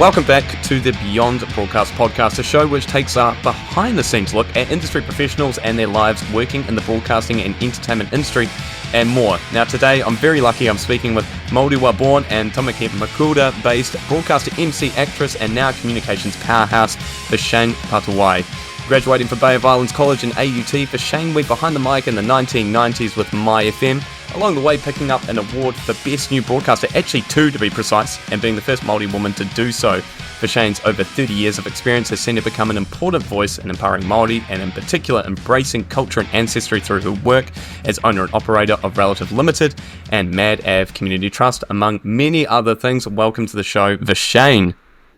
Welcome back to the Beyond Broadcast podcast, a show which takes a behind-the-scenes look at industry professionals and their lives working in the broadcasting and entertainment industry and more. Now today, I'm very lucky I'm speaking with Moerewa born and Tamaki Makaurau-based broadcaster, MC, actress, and now communications powerhouse, Veeshayne Patuwai. Graduating from Bay of Islands College in AUT, Veeshayne went behind the mic in the 1990s with Mai FM, along the way picking up an award for Best New Broadcaster, actually 2 to be precise, and being the first Māori woman to do so. Veeshayne's over 30 years of experience has seen her become an important voice in empowering Māori, and in particular embracing culture and ancestry through her work as owner and operator of Relative Limited and Mad Ave Community Trust, among many other things. Welcome to the show, Veeshayne.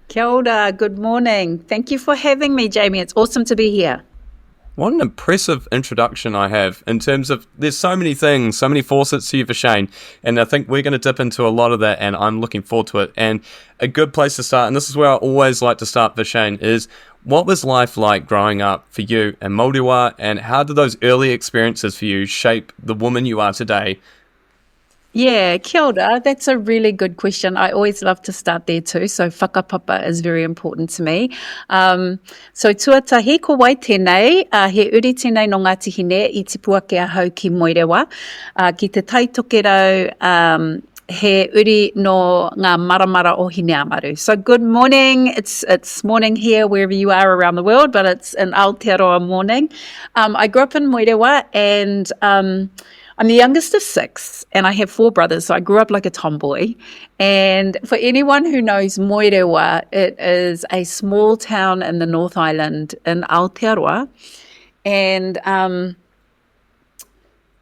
Kia ora, good morning. Thank you for having me, Jamie. It's awesome to be here. What an impressive introduction I have in terms of there's so many things, so many facets to you, Veeshayne, and I think we're going to dip into a lot of that, and I'm looking forward to it. And a good place to start, and this is where I always like to start, Veeshayne, is what was life like growing up for you in Moerewa, and how did those early experiences for you shape the woman you are today? Yeah, kia ora. That's a really good question. I always love to start there too. So whakapapa is very important to me. So tuatahi, ko wai tēnei, he uri tēnei no Ngāti Hine I te puake ahau ki Moerewa. Ki te tai tokerau, he uri no ngā maramara o Hine Amaru. So good morning. It's morning here wherever you are around the world, but it's an Aotearoa morning. I grew up in Moerewa, and I'm the youngest of 6, and I have 4 brothers, so I grew up like a tomboy. And for anyone who knows Moerewa, it is a small town in the North Island in Aotearoa. And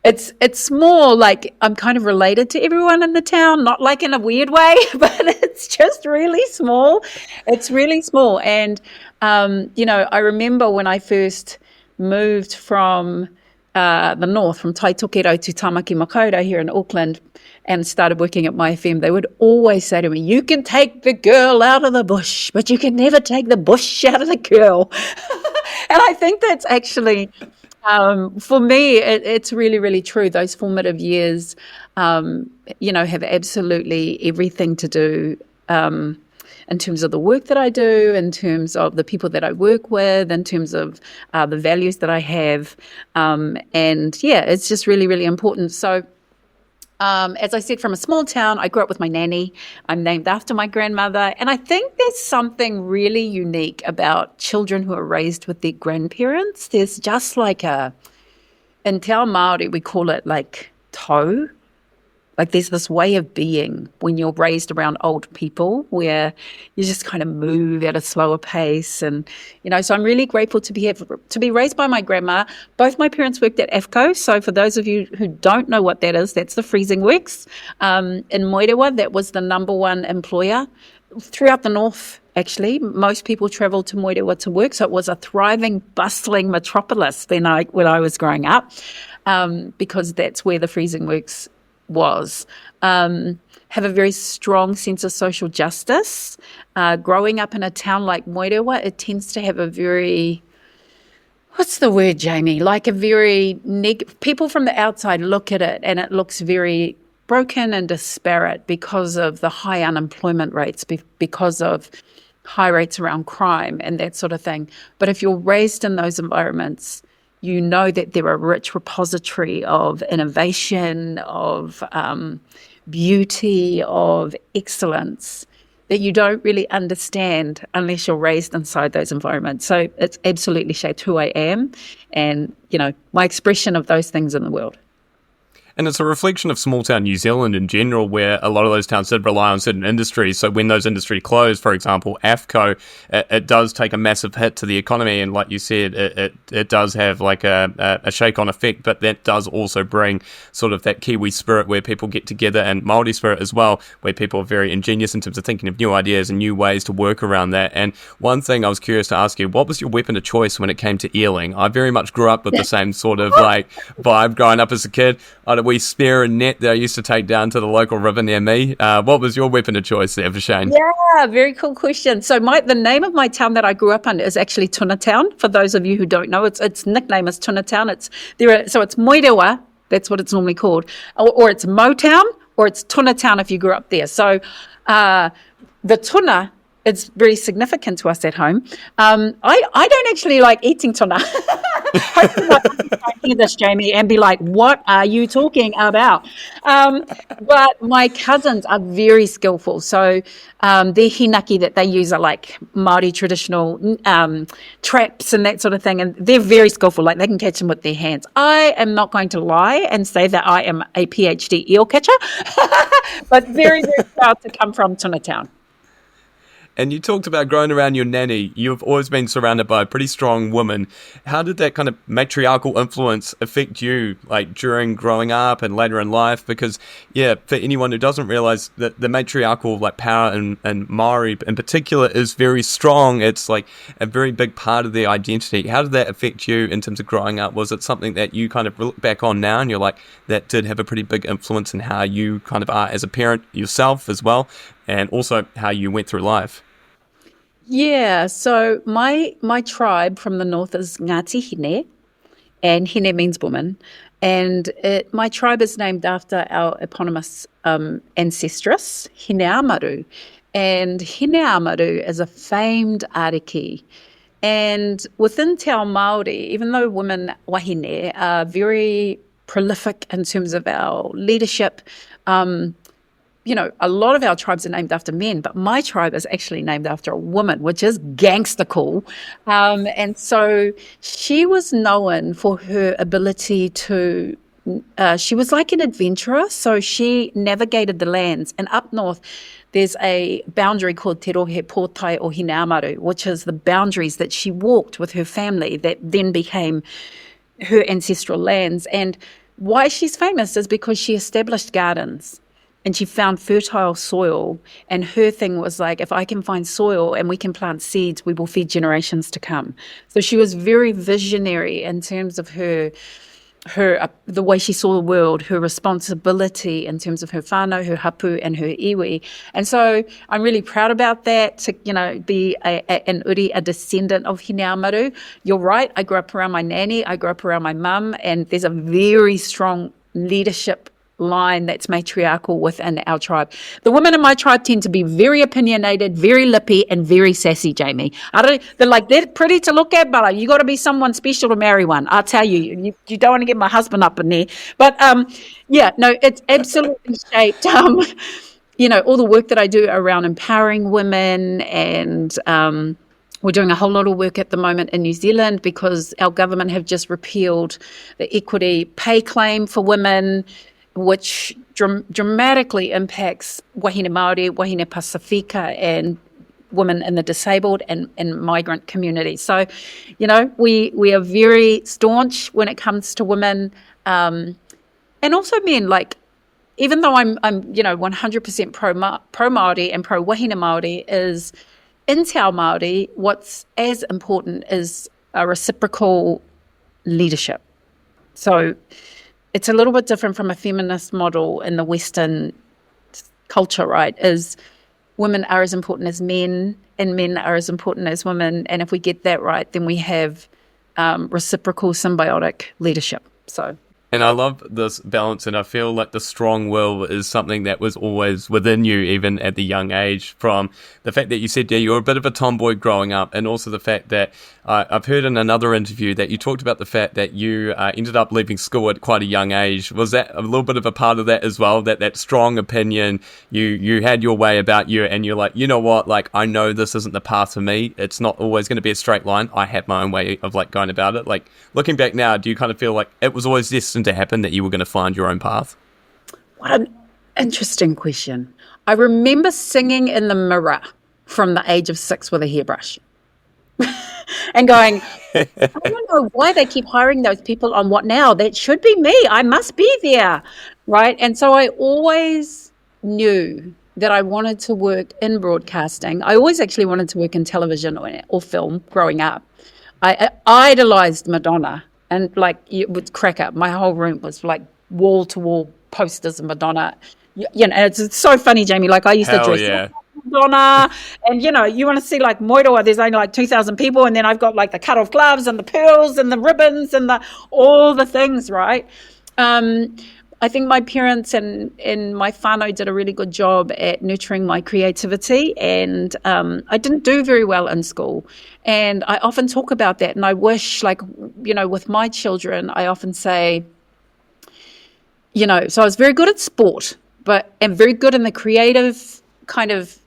it's more like I'm kind of related to everyone in the town, not like in a weird way, but it's just really small. It's really small. And, I remember when I first moved from the north, from Tai Tokerau to Tamaki Makaurau here in Auckland, and started working at Mai FM, they would always say to me, you can take the girl out of the bush, but you can never take the bush out of the girl. And I think that's actually, for me, it's really, really true. Those formative years, have absolutely everything to do in terms of the work that I do, in terms of the people that I work with, in terms of the values that I have. It's just really, really important. So as I said, from a small town, I grew up with my nanny. I'm named after my grandmother. And I think there's something really unique about children who are raised with their grandparents. There's just like in Te Ao Māori, we call it like tau. Like there's this way of being when you're raised around old people where you just kind of move at a slower pace. And, so I'm really grateful to be raised by my grandma. Both my parents worked at AFCO. So for those of you who don't know what that is, that's the freezing works. In Moerewa, that was the number one employer throughout the north. Actually, most people traveled to Moerewa to work. So it was a thriving, bustling metropolis when I was growing up, because that's where the freezing works was. Have a very strong sense of social justice. Growing up in a town like Moerewa, it tends to have a very, what's the word, Jamie? Like a very people from the outside look at it and it looks very broken and disparate because of the high unemployment rates, because of high rates around crime and that sort of thing. But if you're raised in those environments, you know that they're a rich repository of innovation, of beauty, of excellence that you don't really understand unless you're raised inside those environments. So it's absolutely shaped who I am and, my expression of those things in the world. And it's a reflection of small town New Zealand in general, where a lot of those towns did rely on certain industries. So when those industries closed, for example, AFCO, it does take a massive hit to the economy. And like you said, it does have like a shake-on effect, but that does also bring sort of that Kiwi spirit where people get together, and Māori spirit as well, where people are very ingenious in terms of thinking of new ideas and new ways to work around that. And one thing I was curious to ask you, what was your weapon of choice when it came to eeling? I very much grew up with the same sort of like vibe growing up as a kid. I had a wee spear and net that I used to take down to the local river near me. What was your weapon of choice there, Veeshayne? Yeah, very cool question. So the name of my town that I grew up in is actually Tuna Town. For those of you who don't know, its nickname is Tuna Town. So it's Moerewa, that's what it's normally called, or it's Motown, or it's Tuna Town if you grew up there. So the tuna it's very significant to us at home. I don't actually like eating tuna. Hopefully my husband won't hear this, Jamie, and be like, what are you talking about? But my cousins are very skillful. So their hinaki that they use are like Māori traditional traps and that sort of thing. And they're very skillful. Like they can catch them with their hands. I am not going to lie and say that I am a PhD eel catcher, but very, very proud to come from Tuna Town. And you talked about growing around your nanny. You've always been surrounded by a pretty strong woman. How did that kind of matriarchal influence affect you, like during growing up and later in life? Because, yeah, for anyone who doesn't realize that the matriarchal like power in Maori in particular is very strong. It's like a very big part of their identity. How did that affect you in terms of growing up? Was it something that you kind of look back on now and you're like, that did have a pretty big influence in how you kind of are as a parent yourself as well, and also how you went through life? Yeah, so my tribe from the north is Ngāti Hine, and Hine means woman, and my tribe is named after our eponymous ancestress, Hine Amaru, and Hine Amaru is a famed ariki. And within Te Ao Māori, even though women wahine are very prolific in terms of our leadership, a lot of our tribes are named after men, but my tribe is actually named after a woman, which is gangster cool. And so she was known for her ability to, she was like an adventurer, so she navigated the lands. And up north, there's a boundary called Te Rohe Pōtai o Hine Amaru, which is the boundaries that she walked with her family that then became her ancestral lands. And why she's famous is because she established gardens. And she found fertile soil, and her thing was like, if I can find soil and we can plant seeds, we will feed generations to come. So she was very visionary in terms of her the way she saw the world, her responsibility in terms of her whānau, her hapu, and her iwi. And so I'm really proud about that, to be an uri, a descendant of Hine Amaru. You're right, I grew up around my nanny, I grew up around my mum, and there's a very strong leadership line that's matriarchal within our tribe. The women in my tribe tend to be very opinionated, very lippy, and very sassy, Jamie. They're pretty to look at, but you got to be someone special to marry one. I'll tell you, you don't want to get my husband up in there. But it's absolutely shaped. All the work that I do around empowering women, and we're doing a whole lot of work at the moment in New Zealand because our government have just repealed the equity pay claim for women, which dramatically impacts wahine Māori, wahine Pasifika, and women in the disabled and migrant communities. So, we are very staunch when it comes to women, and also men. Like, even though I'm 100% pro Māori and pro wahine Māori, is in Te Ao Māori, what's as important is a reciprocal leadership. So it's a little bit different from a feminist model in the Western culture, right? Is women are as important as men, and men are as important as women. And if we get that right, then we have reciprocal, symbiotic leadership. And I love this balance, and I feel like the strong will is something that was always within you, even at the young age, from the fact that you said, you were a bit of a tomboy growing up, and also the fact that I've heard in another interview that you talked about the fact that you ended up leaving school at quite a young age. Was that a little bit of a part of that as well, that strong opinion, you had your way about you, and you're like, you know what, like, I know this isn't the path for me. It's not always going to be a straight line. I have my own way of like going about it. Like, looking back now, do you kind of feel like it was always destined to happen, that you were going to find your own path? What an interesting question. I remember singing in the mirror from the age of 6 with a hairbrush and going, I don't know why they keep hiring those people on What Now? That should be me. I must be there, right? And so I always knew that I wanted to work in broadcasting. I always actually wanted to work in television or film growing up. I idolized Madonna. And like, it would crack up. My whole room was like wall-to-wall posters of Madonna. And it's so funny, Jamie. Like, I used to dress like Madonna. And, you want to see like Moerewa, there's only like 2,000 people. And then I've got like the cut-off gloves and the pearls and the ribbons and all the things, right? I think my parents and my whānau did a really good job at nurturing my creativity, and I didn't do very well in school. And I often talk about that, and I wish, like, with my children, I often say, so I was very good at sport, and very good in the creative kind of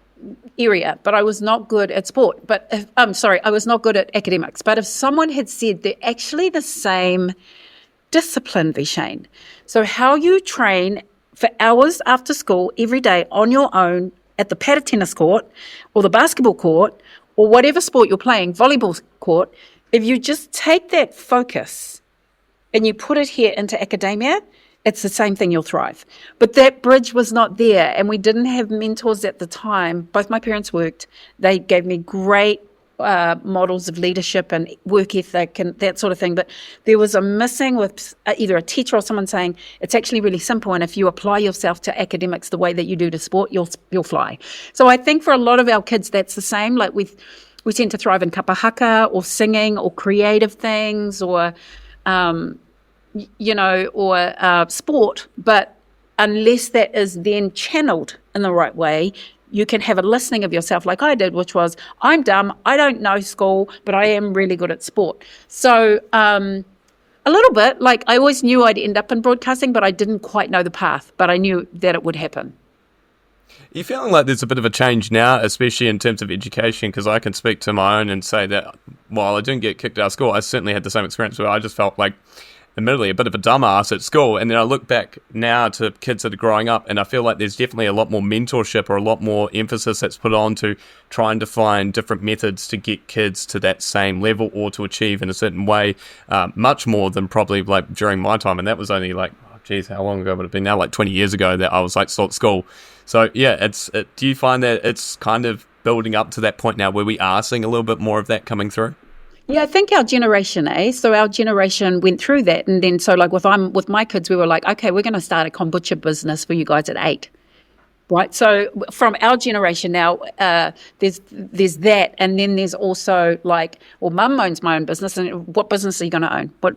area, but I was not good at sport. But I was not good at academics. But if someone had said they're actually the same discipline, Veeshayne. So how you train for hours after school every day on your own at the padded tennis court or the basketball court or whatever sport you're playing, volleyball court, if you just take that focus and you put it here into academia, it's the same thing, you'll thrive. But that bridge was not there, and we didn't have mentors at the time. Both my parents worked. They gave me great models of leadership and work ethic and that sort of thing, but there was a missing with either a teacher or someone saying it's actually really simple, and if you apply yourself to academics the way that you do to sport, you'll fly. So I think for a lot of our kids that's the same. Like we tend to thrive in kapahaka or singing or creative things or sport, but unless that is then channeled in the right way, you can have a listening of yourself like I did, which was, I'm dumb, I don't know school, but I am really good at sport. So a little bit, like I always knew I'd end up in broadcasting, but I didn't quite know the path, but I knew that it would happen. Are you feeling like there's a bit of a change now, especially in terms of education? Because I can speak to my own and say that while I didn't get kicked out of school, I certainly had the same experience where I just felt like, admittedly, a bit of a dumbass at school. And then I look back now to kids that are growing up, and I feel like there's definitely a lot more mentorship or a lot more emphasis that's put on to trying to find different methods to get kids to that same level or to achieve in a certain way, much more than probably like during my time. And that was only like, how long ago would it have been now? Like 20 years ago that I was like still at school. So yeah, do you find that it's kind of building up to that point now where we are seeing a little bit more of that coming through? Yeah, I think our generation, so our generation went through that. And then so like with my kids, we were like, okay, we're going to start a kombucha business for you guys at 8. Right. So from our generation now, there's that. And then there's also like, well, mum owns my own business. And what business are you going to own? What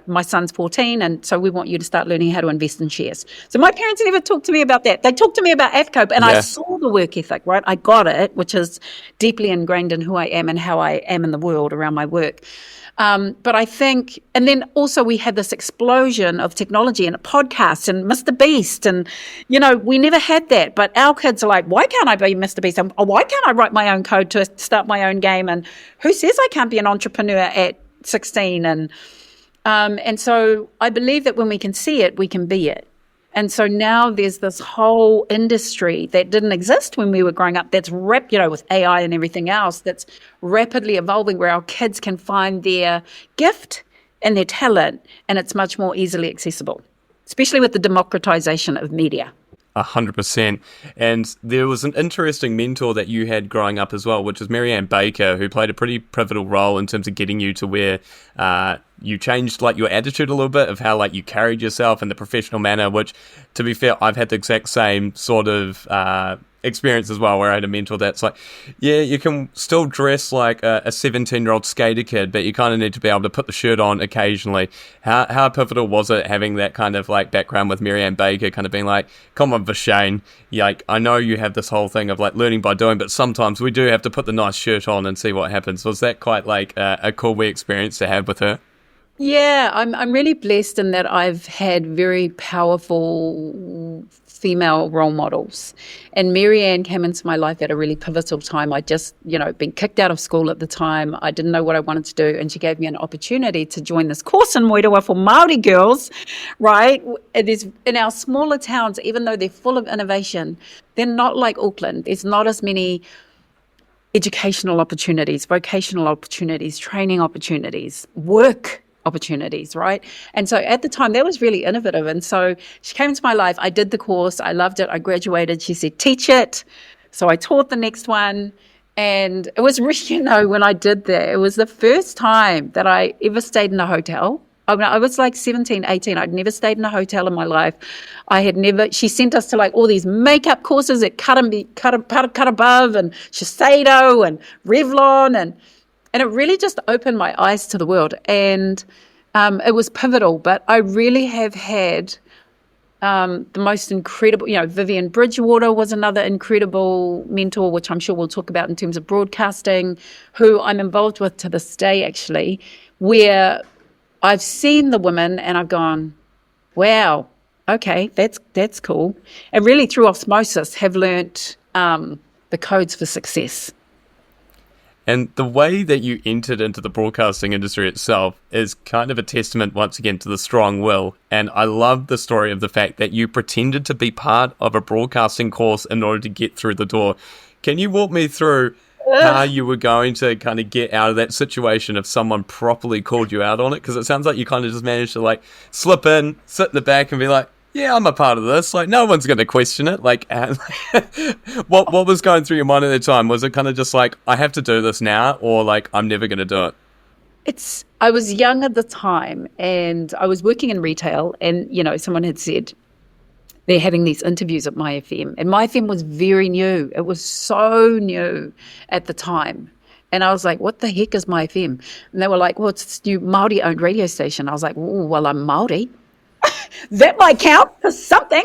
my son's 14. And so we want you to start learning how to invest in shares. So my parents never talked to me about that. They talked to me about AFCO, and I saw the work ethic, right? I got it, which is deeply ingrained in who I am and how I am in the world around my work. But I think, and then also we had this explosion of technology and podcasts and Mr. Beast, and, we never had that. But our kids are like, why can't I be Mr. Beast? Why can't I write my own code to start my own game? And who says I can't be an entrepreneur at 16? And so I believe that when we can see it, we can be it. And so now there's this whole industry that didn't exist when we were growing up that's with AI and everything else, that's rapidly evolving, where our kids can find their gift and their talent, and it's much more easily accessible, especially with the democratization of media. 100%. And there was an interesting mentor that you had growing up as well, which was Marianne Baker, who played a pretty pivotal role in terms of getting you to where you changed like your attitude a little bit of how like you carried yourself in the professional manner, which, to be fair, I've had the exact same sort of experience as well, where I had a mentor that's like, yeah, you can still dress like a 17-year-old skater kid, but you kind of need to be able to put the shirt on occasionally. How pivotal was it having that kind of like background with Marianne Baker, kind of being like, come on, Veeshayne, like, I know you have this whole thing of like learning by doing, but sometimes we do have to put the nice shirt on and see what happens. Was that quite like a cool wee experience to have with her? Yeah, I'm really blessed in that I've had very powerful female role models. And Marianne came into my life at a really pivotal time. I'd just, been kicked out of school at the time. I didn't know what I wanted to do. And she gave me an opportunity to join this course in Moerewa for Māori girls, right? It is in our smaller towns, even though they're full of innovation, they're not like Auckland. There's not as many educational opportunities, vocational opportunities, training opportunities, work opportunities, right? And so at the time, that was really innovative. And so she came into my life. I did the course. I loved it. I graduated. She said, teach it. So I taught the next one. And it was really, when I did that, it was the first time that I ever stayed in a hotel. I was like 17, 18. I'd never stayed in a hotel in my life. She sent us to like all these makeup courses at Cut Above and Shiseido and Revlon, and it really just opened my eyes to the world. And it was pivotal, but I really have had the most incredible, Vivian Bridgewater was another incredible mentor, which I'm sure we'll talk about in terms of broadcasting, who I'm involved with to this day, actually, where I've seen the women and I've gone, wow, okay, that's cool. And really through osmosis have learnt the codes for success. And the way that you entered into the broadcasting industry itself is kind of a testament, once again, to the strong will. And I love the story of the fact that you pretended to be part of a broadcasting course in order to get through the door. Can you walk me through how you were going to kind of get out of that situation if someone properly called you out on it? Because it sounds like you kind of just managed to like slip in, sit in the back and be like, yeah, I'm a part of this. Like, no one's going to question it. Like, what was going through your mind at the time? Was it kind of just like, I have to do this now, or like, I'm never going to do it? I was young at the time and I was working in retail, and, someone had said they're having these interviews at Mai FM, and Mai FM was very new. It was so new at the time. And I was like, what the heck is Mai FM? And they were like, well, it's this new Māori owned radio station. I was like, oh, well, I'm Māori. That might count for something.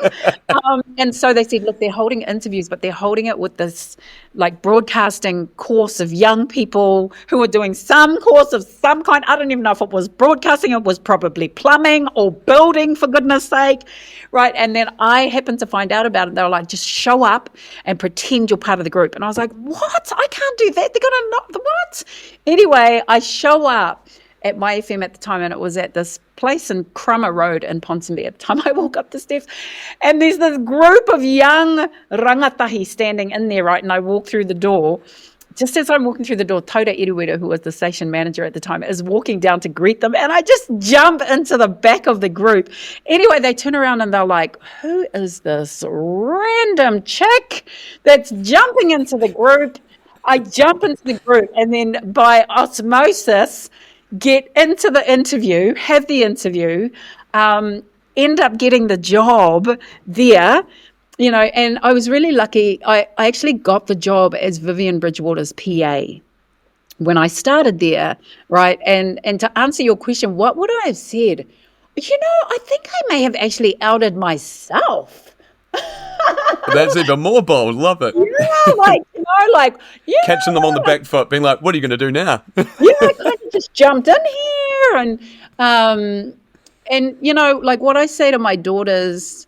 And so they said, look, they're holding interviews, but they're holding it with this like broadcasting course of young people who are doing some course of some kind. I don't even know if it was broadcasting, it was probably plumbing or building, for goodness sake. Right. And then I happened to find out about it. They were like, just show up and pretend you're part of the group. And I was like, what? I can't do that. They're going to not, what? Anyway, I show up at Mai FM at the time, and it was at this place in Crummer Road in Ponsonby. At the time I walk up the steps, and there's this group of young rangatahi standing in there, right? And I walk through the door. Just as I'm walking through the door, Tauda Eruwera, who was the station manager at the time, is walking down to greet them, and I just jump into the back of the group. Anyway, they turn around and they're like, who is this random chick that's jumping into the group? I jump into the group, and then by osmosis, get into the interview, have the interview, end up getting the job there, and I was really lucky. I actually got the job as Vivian Bridgewater's PA when I started there, right? And to answer your question, what would I have said? I think I may have actually outed myself. That's even more bold. Love it. Catching them on the back foot, being like, what are you going to do now? I kind of just jumped in here and what I say to my daughter's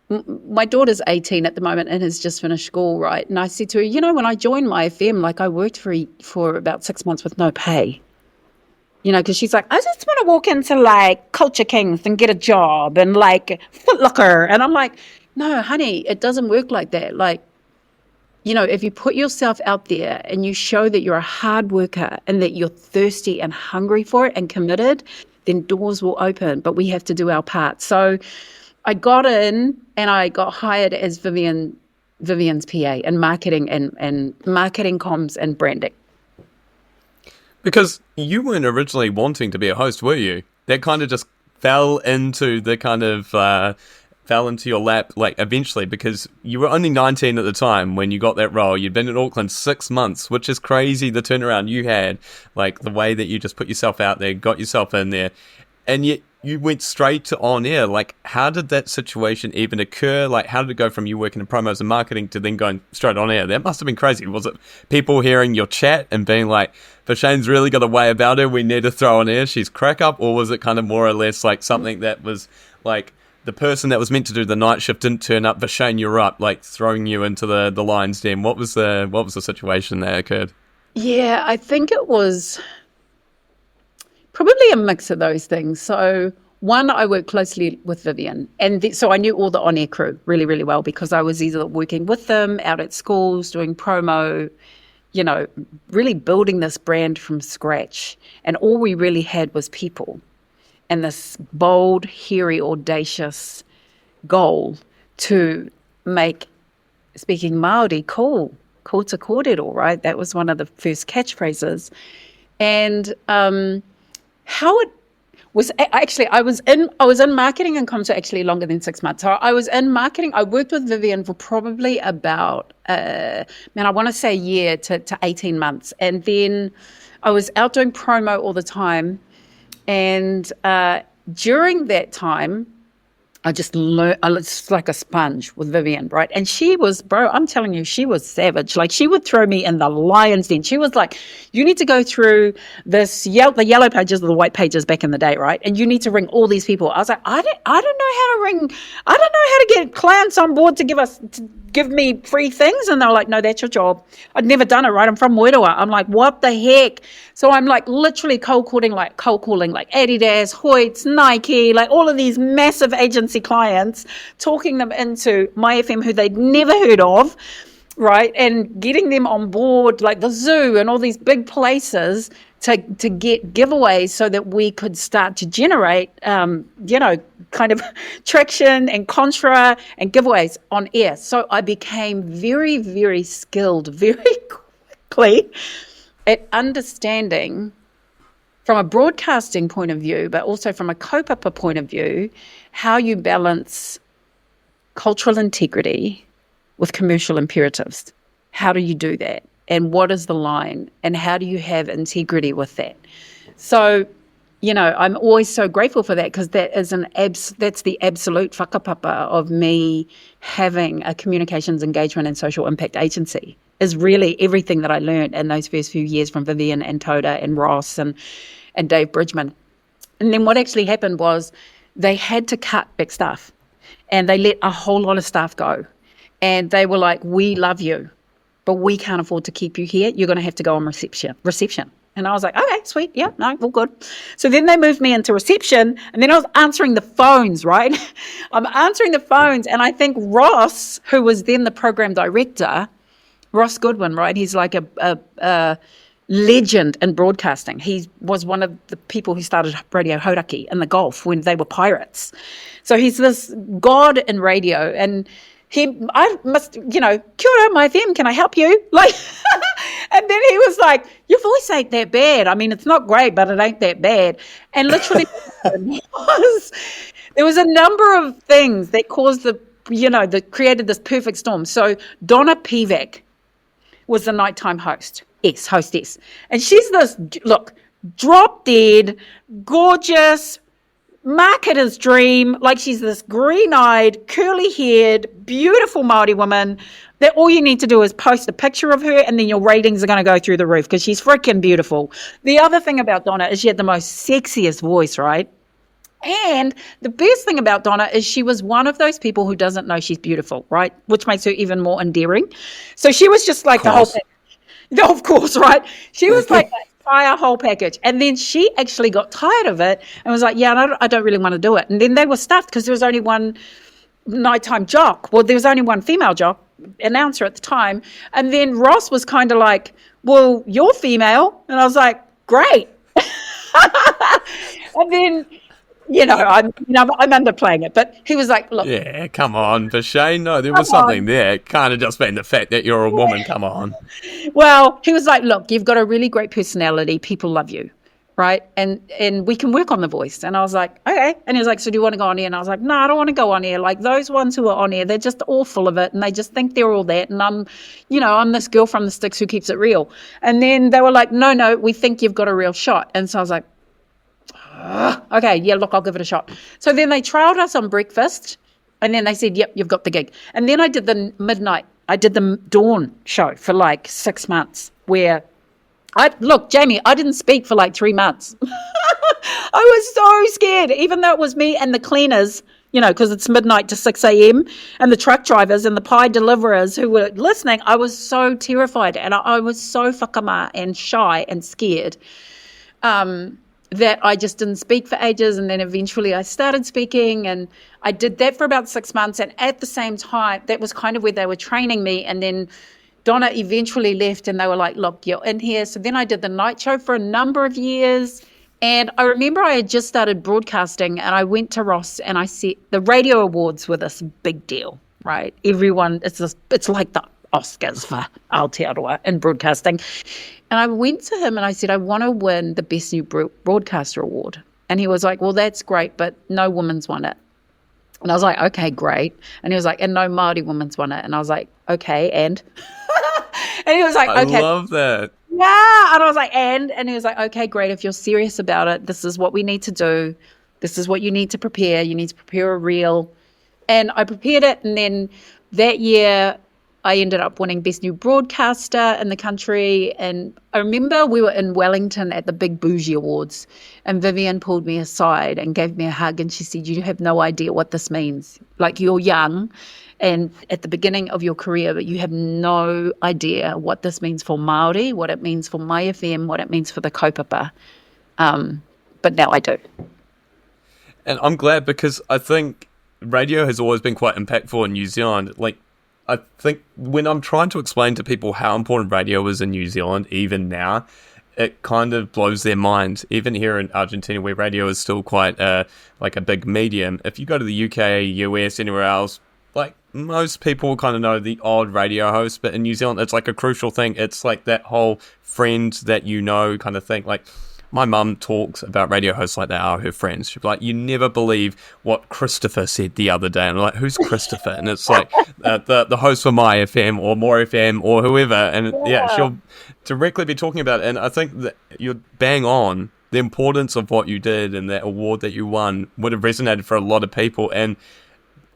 18 at the moment and has just finished school, right? And I said to her, when I joined Mai FM, I worked for about 6 months with no pay. Because she's like, I just want to walk into Culture Kings and get a job and Foot Locker. And I'm like, no, honey, it doesn't work like that. If you put yourself out there and you show that you're a hard worker and that you're thirsty and hungry for it and committed, then doors will open, but we have to do our part. So I got in and I got hired as Vivian's PA in marketing and marketing, comms and branding. Because you weren't originally wanting to be a host, were you? That kind of just fell into your lap eventually, because you were only 19 at the time when you got that role. You'd been in Auckland 6 months, which is crazy, the turnaround you had, the way that you just put yourself out there, got yourself in there, and yet you went straight to on air. How did that situation even occur? How did it go from you working in promos and marketing to then going straight on air? That must have been crazy. Was it people hearing your chat and being like, Veeshayne's really got a way about her, we need to throw on air, she's crack up? Or was it kind of more or less something that was the person that was meant to do the night shift didn't turn up, Veeshayne, you're up, throwing you into the lion's den? What was the situation that occurred? Yeah, I think it was probably a mix of those things. So one, I worked closely with Vivian, and so I knew all the on-air crew really, really well, because I was either working with them out at schools, doing promo, really building this brand from scratch. And all we really had was people. And this bold, hairy, audacious goal to make speaking Māori cool te kōrero, right? That was one of the first catchphrases. And how it was actually, I was in marketing and comms for actually longer than 6 months. So I was in marketing. I worked with Vivian for probably about, I want to say a year to 18 months. And then I was out doing promo all the time. And during that time, I just learned, it's like a sponge with Vivian, right? And she was, bro, I'm telling you, she was savage. Like, she would throw me in the lion's den. She was like, you need to go through the yellow pages or the white pages back in the day, right? And you need to ring all these people. I was like, I don't know how to ring. I don't know how to get clients on board to give me free things. And they're like, no, that's your job. I'd never done it, right? I'm from Moerewa. I'm like, what the heck? So I'm like literally cold calling like Adidas, Hoyts, Nike, like all of these massive agency clients, talking them into Mai FM, who they'd never heard of, right? And getting them on board like the zoo and all these big places to get giveaways so that we could start to generate, kind of traction and contra and giveaways on air. So I became very, very skilled very quickly at understanding from a broadcasting point of view, but also from a kaupapa point of view, how you balance cultural integrity with commercial imperatives. How do you do that? And what is the line? And how do you have integrity with that? So, I'm always so grateful for that, because that is that's the absolute whakapapa of me having a communications engagement and social impact agency, is really everything that I learned in those first few years from Vivian and Toda and Ross and Dave Bridgman. And then what actually happened was they had to cut back staff, and they let a whole lot of staff go. And they were like, we love you, but we can't afford to keep you here. You're going to have to go on reception. And I was like, okay, sweet. Yeah, no, all good. So then they moved me into reception, and then I was answering the phones, right? I'm answering the phones, and I think Ross, who was then the program director, Ross Goodwin, right? He's like a legend in broadcasting. He was one of the people who started Radio Hauraki in the Gulf when they were pirates. So he's this god in radio, and I must, kia ora, Mai FM, can I help you? Like, and then he was like, your voice ain't that bad. I mean, it's not great, but it ain't that bad. And literally, there was a number of things that caused that created this perfect storm. So Donna Pivac was the nighttime hostess. And she's this, drop dead, gorgeous, marketer's dream. Like, she's this green-eyed, curly-haired, beautiful Māori woman that all you need to do is post a picture of her, and then your ratings are going to go through the roof, because she's freaking beautiful. The other thing about Donna is she had the most sexiest voice, right? And the best thing about Donna is she was one of those people who doesn't know she's beautiful, right? Which makes her even more endearing. So she was just like the whole thing. Of course, right? She was like the entire whole package. And then she actually got tired of it and was like, yeah, I don't really want to do it. And then they were stuffed because there was only one nighttime jock. Well, there was only one female jock, announcer at the time. And then Ross was kind of like, well, you're female. And I was like, great. And then, I'm underplaying it, but he was like, look. Yeah, come on, Veeshayne. No, there was something there. It can't have just been the fact that you're a woman. Come on. Well, he was like, look, you've got a really great personality. People love you, right? And we can work on the voice. And I was like, okay. And he was like, so do you want to go on air? And I was like, no, I don't want to go on air. Like, those ones who are on air, they're just all full of it, and they just think they're all that. And I'm this girl from the sticks who keeps it real. And then they were like, no, we think you've got a real shot. And so I was like, okay, yeah, look, I'll give it a shot. So then they trialed us on breakfast, and then they said, yep, you've got the gig. And then I did the dawn show for like 6 months, where Jamie, I didn't speak for like 3 months. I was so scared, even though it was me and the cleaners, because it's midnight to 6 a.m. and the truck drivers and the pie deliverers who were listening. I was so terrified, and I was so whakama and shy and scared. That I just didn't speak for ages, and then eventually I started speaking, and I did that for about 6 months. And at the same time, that was kind of where they were training me. And then Donna eventually left, and they were like, look, you're in here. So then I did the night show for a number of years. And I remember I had just started broadcasting, and I went to Ross, and I said the radio awards were this big deal, right? Everyone, it's like the Oscars for Aotearoa in broadcasting. And I went to him and I said, I want to win the Best New Broadcaster Award. And he was like, well, that's great, but no woman's won it. And I was like, okay, great. And he was like, and no Māori woman's won it. And I was like, okay, and? And he was like, okay. I love that. Yeah. And I was like, and he was like, okay, great. If you're serious about it, this is what we need to do. This is what you need to prepare. You need to prepare a reel. And I prepared it, and then that year I ended up winning Best New Broadcaster in the country. And I remember we were in Wellington at the Big Bougie Awards, and Vivian pulled me aside and gave me a hug, and she said, you have no idea what this means. Like, you're young and at the beginning of your career, but you have no idea what this means for Māori, what it means for Mai FM, what it means for the kaupapa. But now I do. And I'm glad, because I think radio has always been quite impactful in New Zealand. Like, I think when I'm trying to explain to people how important radio is in New Zealand, even now, it kind of blows their mind. Even here in Argentina, where radio is still quite like a big medium. If you go to the UK, US, anywhere else, like, most people kind of know the odd radio host, but in New Zealand, it's like a crucial thing. It's like that whole friend that you know kind of thing. Like, my mum talks about radio hosts like they are her friends. She'll be like, you never believe what Christopher said the other day. And I'm like, who's Christopher? And it's like the host for Mai FM or More FM or whoever. And she'll directly be talking about it. And I think that you're bang on. The importance of what you did and that award that you won would have resonated for a lot of people. And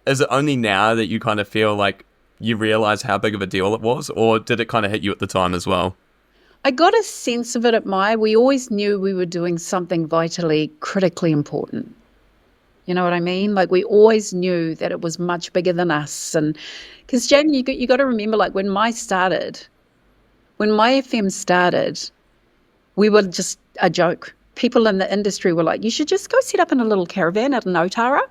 is it only now that you kind of feel like you realize how big of a deal it was? Or did it kind of hit you at the time as well? I got a sense of it at Mai. We always knew we were doing something vitally, critically important. You know what I mean? Like, we always knew that it was much bigger than us. And because, Jen, you got to remember, like, when Mai FM started, we were just a joke. People in the industry were like, you should just go set up in a little caravan at Notara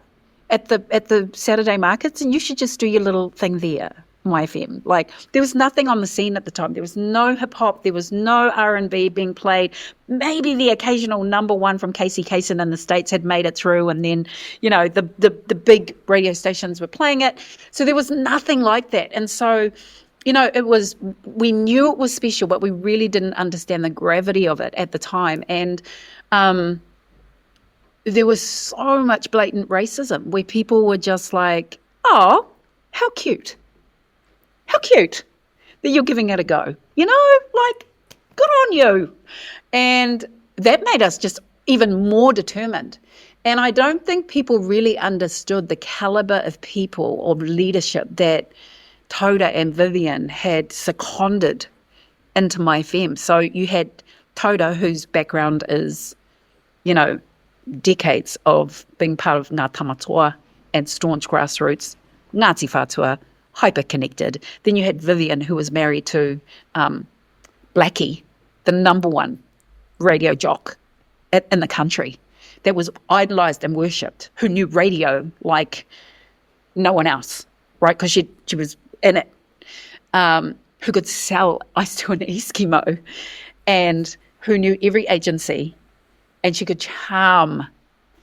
at the Saturday markets, and you should just do your little thing there. Mai FM. Like, there was nothing on the scene at the time. There was no hip hop. There was no R&B being played. Maybe the occasional number one from Casey Kasem in the States had made it through, and then, you know, the big radio stations were playing it. So there was nothing like that. And so, you know, we knew it was special, but we really didn't understand the gravity of it at the time. And there was so much blatant racism where people were just like, oh, how cute. How cute that you're giving it a go. You know, like, good on you. And that made us just even more determined. And I don't think people really understood the caliber of people, of leadership that Toda and Vivian had seconded into Mai FM. So you had Toda, whose background is, you know, decades of being part of Ngā Tamatoa and staunch grassroots, Ngāti Whātua, hyper-connected. Then you had Vivian, who was married to Blackie, the number one radio jock in the country, that was idolised and worshipped, who knew radio like no one else, right? Because she was in it, who could sell ice to an Eskimo, and who knew every agency, and she could charm.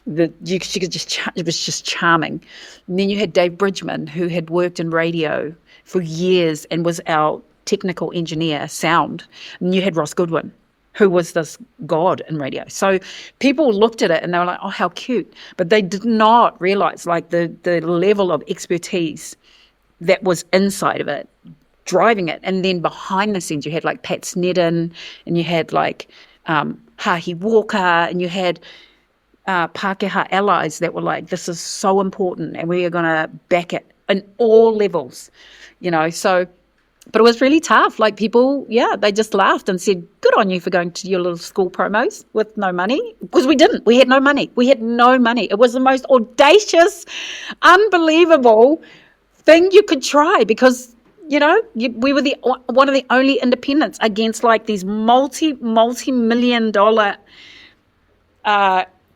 It was just charming. And then you had Dave Bridgman, who had worked in radio for years and was our technical engineer, sound. And you had Ross Goodwin, who was this god in radio. So people looked at it and they were like, oh, how cute. But they did not realise, like, the level of expertise that was inside of it, driving it. And then behind the scenes, you had like Pat Sneddon, and you had like Hahi Walker, and you had Pākehā allies that were like, this is so important and we are going to back it in all levels, you know. So, but it was really tough. Like, people, they just laughed and said, good on you for going to your little school promos with no money. Because we didn't. We had no money. It was the most audacious, unbelievable thing you could try, because, you know, we were one of the only independents against like these multi-million dollar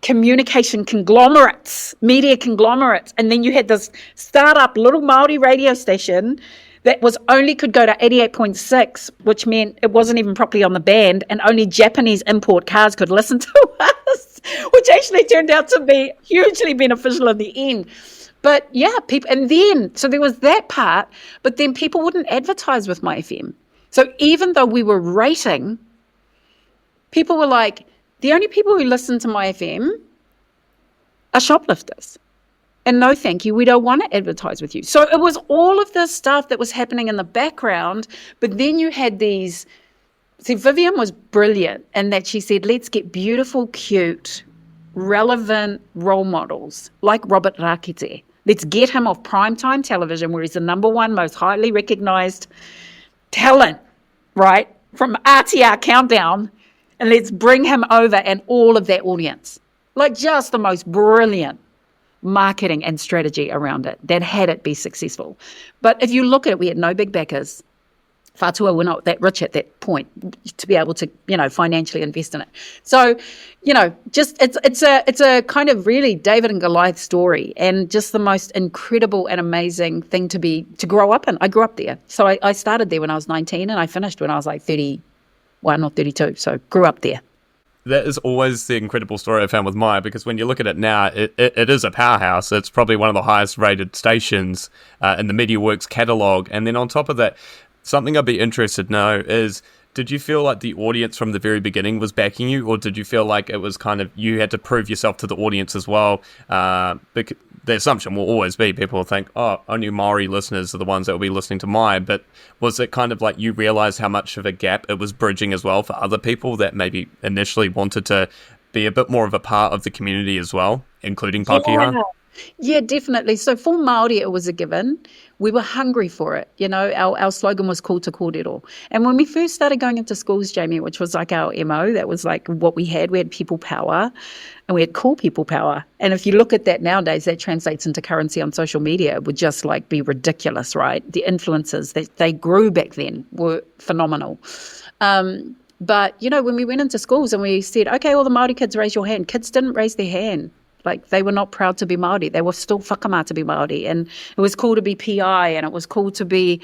communication conglomerates, media conglomerates. And then you had this startup little Māori radio station that could go to 88.6, which meant it wasn't even properly on the band, and only Japanese import cars could listen to us, which actually turned out to be hugely beneficial in the end. But people, and then, so there was that part, but then people wouldn't advertise with Mai FM. So even though we were rating, people were like, the only people who listen to Mai FM are shoplifters. And no, thank you, we don't want to advertise with you. So it was all of this stuff that was happening in the background, but then you had these, see, Vivian was brilliant in that she said, let's get beautiful, cute relevant role models like Robert Rakite. Let's get him off primetime television where he's the number one most highly recognized talent, right, from RTR Countdown, and let's bring him over and all of that audience. Like just the most brilliant marketing and strategy around it that had it be successful. But if you look at it, we had no big backers. Patuwai were not that rich at that point to be able to, financially invest in it. So, just it's a kind of really David and Goliath story, and just the most incredible and amazing thing to grow up in. I grew up there. So I started there when I was 19 and I finished when I was like 31 or 32. So grew up there. That is always the incredible story I found with Mai, because when you look at it now, it is a powerhouse. It's probably one of the highest rated stations in the Mediaworks catalogue. And then on top of that, something I'd be interested to know is, did you feel like the audience from the very beginning was backing you, or did you feel like it was kind of you had to prove yourself to the audience as well? Because the assumption will always be people will think, oh, only Maori listeners are the ones that will be listening to Mai. But was it kind of like you realised how much of a gap it was bridging as well for other people that maybe initially wanted to be a bit more of a part of the community as well, including Pākehā? Yeah, definitely. So for Māori, it was a given. We were hungry for it. Our slogan was Ko Te Kōrero. And when we first started going into schools, Jamie, which was like our MO, that was like what we had people power, and we had cool people power. And if you look at that nowadays, that translates into currency on social media. It would just like be ridiculous, right? The influences that they grew back then were phenomenal. But, when we went into schools and we said, okay, all the Māori kids raise your hand, kids didn't raise their hand. Like, they were not proud to be Māori. They were still whakamā to be Māori. And it was cool to be PI, and it was cool to be,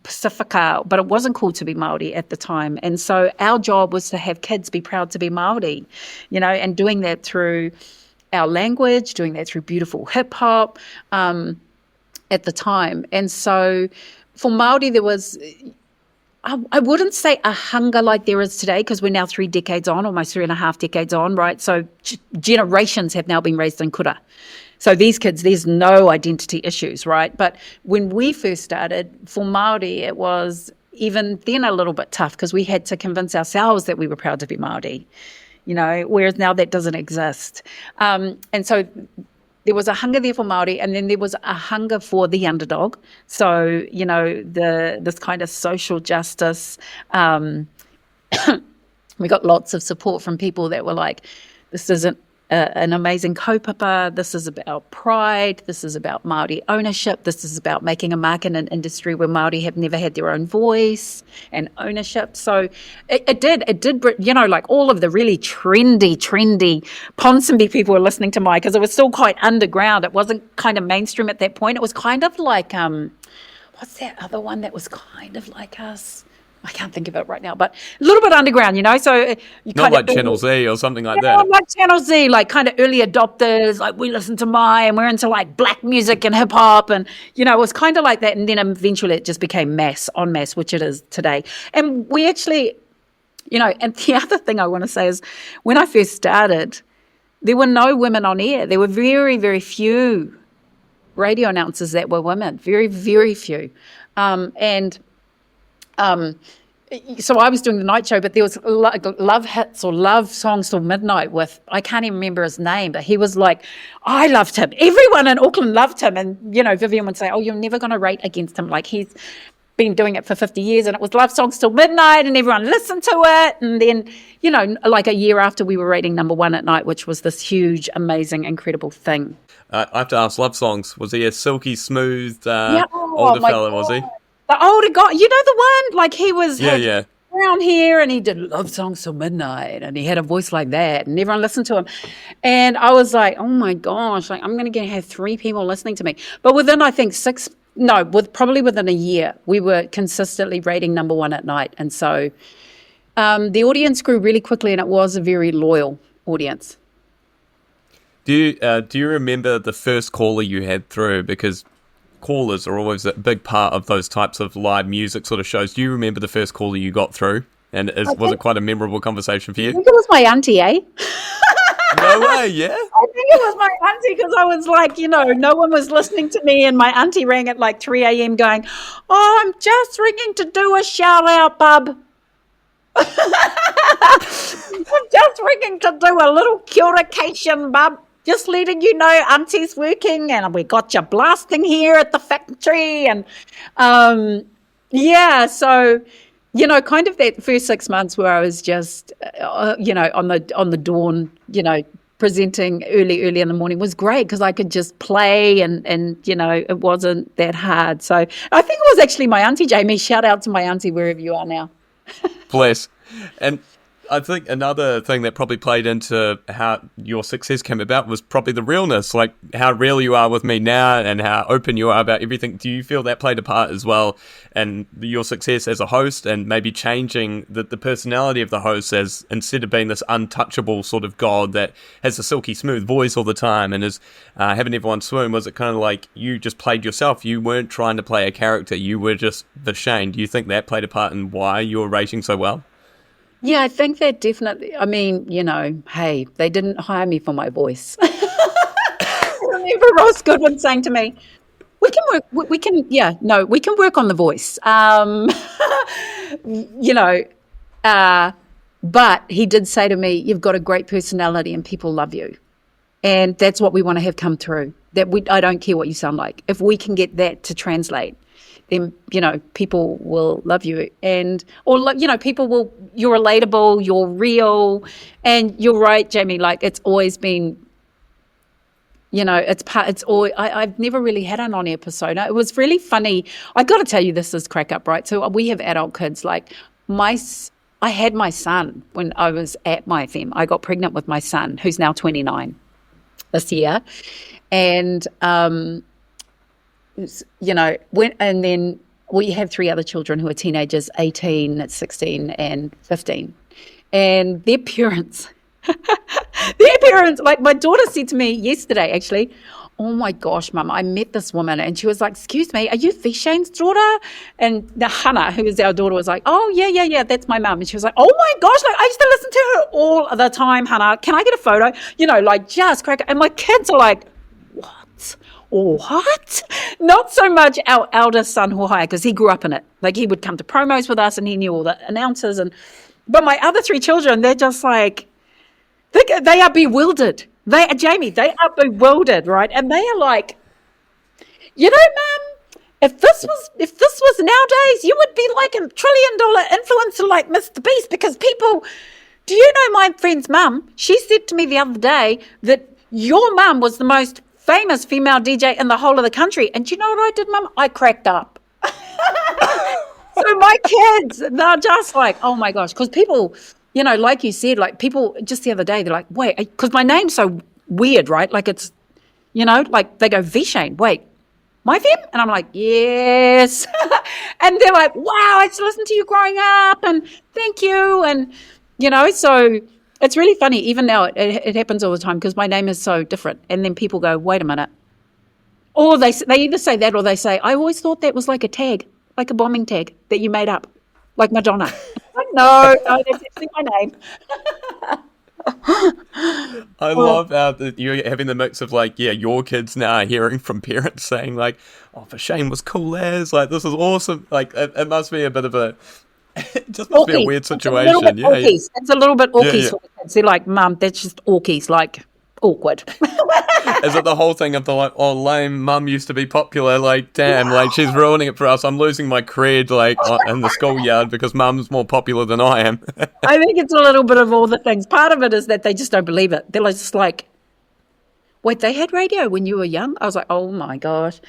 Pacifica, but it wasn't cool to be Māori at the time. And so our job was to have kids be proud to be Māori, and doing that through our language, doing that through beautiful hip-hop at the time. And so for Māori, there was... I wouldn't say a hunger like there is today, because we're now 3 decades on, almost 3.5 decades on, right? So generations have now been raised in kura. So these kids, there's no identity issues, right? But when we first started, for Māori, it was even then a little bit tough, because we had to convince ourselves that we were proud to be Māori, whereas now that doesn't exist. And so there was a hunger there for Māori, and then there was a hunger for the underdog. So, this kind of social justice. We got lots of support from people that were like, this isn't an amazing kaupapa. This is about pride. This is about Māori ownership. This is about making a mark in an industry where Māori have never had their own voice and ownership. So it did, like all of the really trendy Ponsonby people were listening to Mai, because it was still quite underground. It wasn't kind of mainstream at that point. It was kind of like, what's that other one that was kind of like us? I can't think of it right now, but a little bit underground, So you not like Channel Z or something like that. Not like Channel Z, like kind of early adopters. Like we listen to Mai, and we're into like black music and hip hop, and it was kind of like that. And then eventually it just became mass, which it is today. And we actually, and the other thing I want to say is, when I first started, there were no women on air. There were very, very few radio announcers that were women. Very, very few, so I was doing the night show, but there was love hits or love songs till midnight with, I can't even remember his name, but he was like, I loved him. Everyone in Auckland loved him. And, Vivian would say, oh, you're never going to rate against him. Like, he's been doing it for 50 years, and it was love songs till midnight, and everyone listened to it. And then, like a year after, we were rating number 1 at night, which was this huge, amazing, incredible thing. I have to ask, love songs, was he a silky smooth older fella, was he? The older guy, the one, like he was yeah. Around here, and he did love songs till midnight, and he had a voice like that, and everyone listened to him. And I was like, oh my gosh, like I'm going to have 3 people listening to me. But within, I think probably within a year, we were consistently rating number 1 at night. And so the audience grew really quickly, and it was a very loyal audience. Do you remember the first caller you had through? Because callers are always a big part of those types of live music sort of shows. Do you remember the first caller you got through? And was it quite a memorable conversation for you? I think it was my auntie, eh? No way, yeah? I think it was my auntie, because I was like, no one was listening to me, and my auntie rang at like 3 a.m. going, oh, I'm just ringing to do a shout out, bub. I'm just just ringing to do a little communication, Mum. Just letting you know Auntie's working and we got you blasting here at the factory. And so, kind of that first 6 months where I was just, on the dawn, presenting early in the morning was great because I could just play and it wasn't that hard. So I think it was actually my auntie, Jamie. Shout out to my auntie wherever you are now. Bless. And I think another thing that probably played into how your success came about was probably the realness, like how real you are with me now and how open you are about everything. Do you feel that played a part as well and your success as a host and maybe changing the personality of the host as instead of being this untouchable sort of god that has a silky smooth voice all the time and is having everyone swoon? Was it kind of like you just played yourself? You weren't trying to play a character. You were just Veeshayne. Do you think that played a part in why you were rating so well? Yeah, I think that definitely, hey, they didn't hire me for my voice. I remember Ross Goodwin saying to me, we can work on the voice. But he did say to me, you've got a great personality and people love you. And that's what we want to have come through. I don't care what you sound like. If we can get that to translate, then, people will love you people will, you're relatable, you're real. And you're right, Jamie, like it's always been, I've never really had an on-air persona. It was really funny. I got to tell you, this is crack up, right? So we have adult kids, like I had my son when I was at Mai FM. I got pregnant with my son, who's now 29 this year. And, and then we have 3 other children who are teenagers, 18, 16, and 15. And their parents, like my daughter said to me yesterday, actually, oh my gosh, Mum, I met this woman and she was like, excuse me, are you Veeshayne's daughter? And the Hannah, who is our daughter, was like, oh, yeah, that's my mum. And she was like, oh my gosh, like I used to listen to her all the time, Hannah. Can I get a photo? Just crack. And my kids are like, what? Not so much our eldest son, Hohai, because he grew up in it. Like he would come to promos with us and he knew all the announcers. But my other 3 children, they're just like, they are bewildered. They are bewildered, right? And they are like, Mum, if this was nowadays, you would be like $1 trillion influencer like Mr. Beast because people, do you know my friend's mum? She said to me the other day that your mum was the most famous female DJ in the whole of the country. And do you know what I did, Mum? I cracked up. So my kids, they're just like, oh my gosh, because people, like you said, like people just the other day, they're like, wait, because my name's so weird, right? Like it's, like they go, Veeshayne, wait, Mai FM? And I'm like, yes. And they're like, wow, I used to listen to you growing up and thank you. And, so it's really funny. Even now it happens all the time because my name is so different. And then people go, wait a minute. Or they either say that or they say, I always thought that was like a tag, like a bombing tag that you made up, like Madonna. Like, no, that's actually my name. I love how you're having the mix of like, your kids now are hearing from parents saying like, oh, Veeshayne was cool as, like, this is awesome. Like, it must be a bit of a, it just must be a weird situation. It's a little bit awkies for the kids. They're like, Mum, that's just awkies, like awkward. Is it the whole thing of the like, oh, lame, Mum used to be popular, like, damn, like she's ruining it for us. I'm losing my cred like in the schoolyard because Mum's more popular than I am. I think it's a little bit of all the things. Part of it is that they just don't believe it. They're just like, wait, they had radio when you were young? I was like, oh my gosh.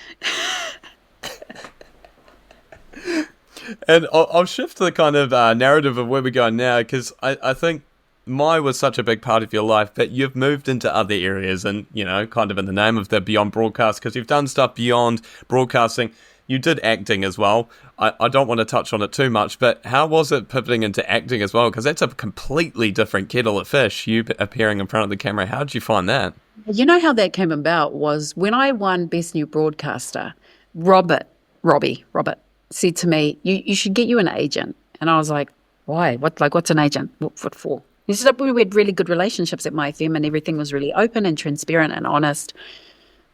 And I'll shift to the kind of narrative of where we're going now, because I think Mai was such a big part of your life, but you've moved into other areas and, kind of in the name of the Beyond Broadcast, because you've done stuff beyond broadcasting. You did acting as well. I don't want to touch on it too much, but how was it pivoting into acting as well? Because that's a completely different kettle of fish, you appearing in front of the camera. How did you find that? You know how that came about was when I won Best New Broadcaster, Robert said to me, you should get you an agent. And I was like, why? What's an agent? What for? He said we had really good relationships at Mai FM and everything was really open and transparent and honest.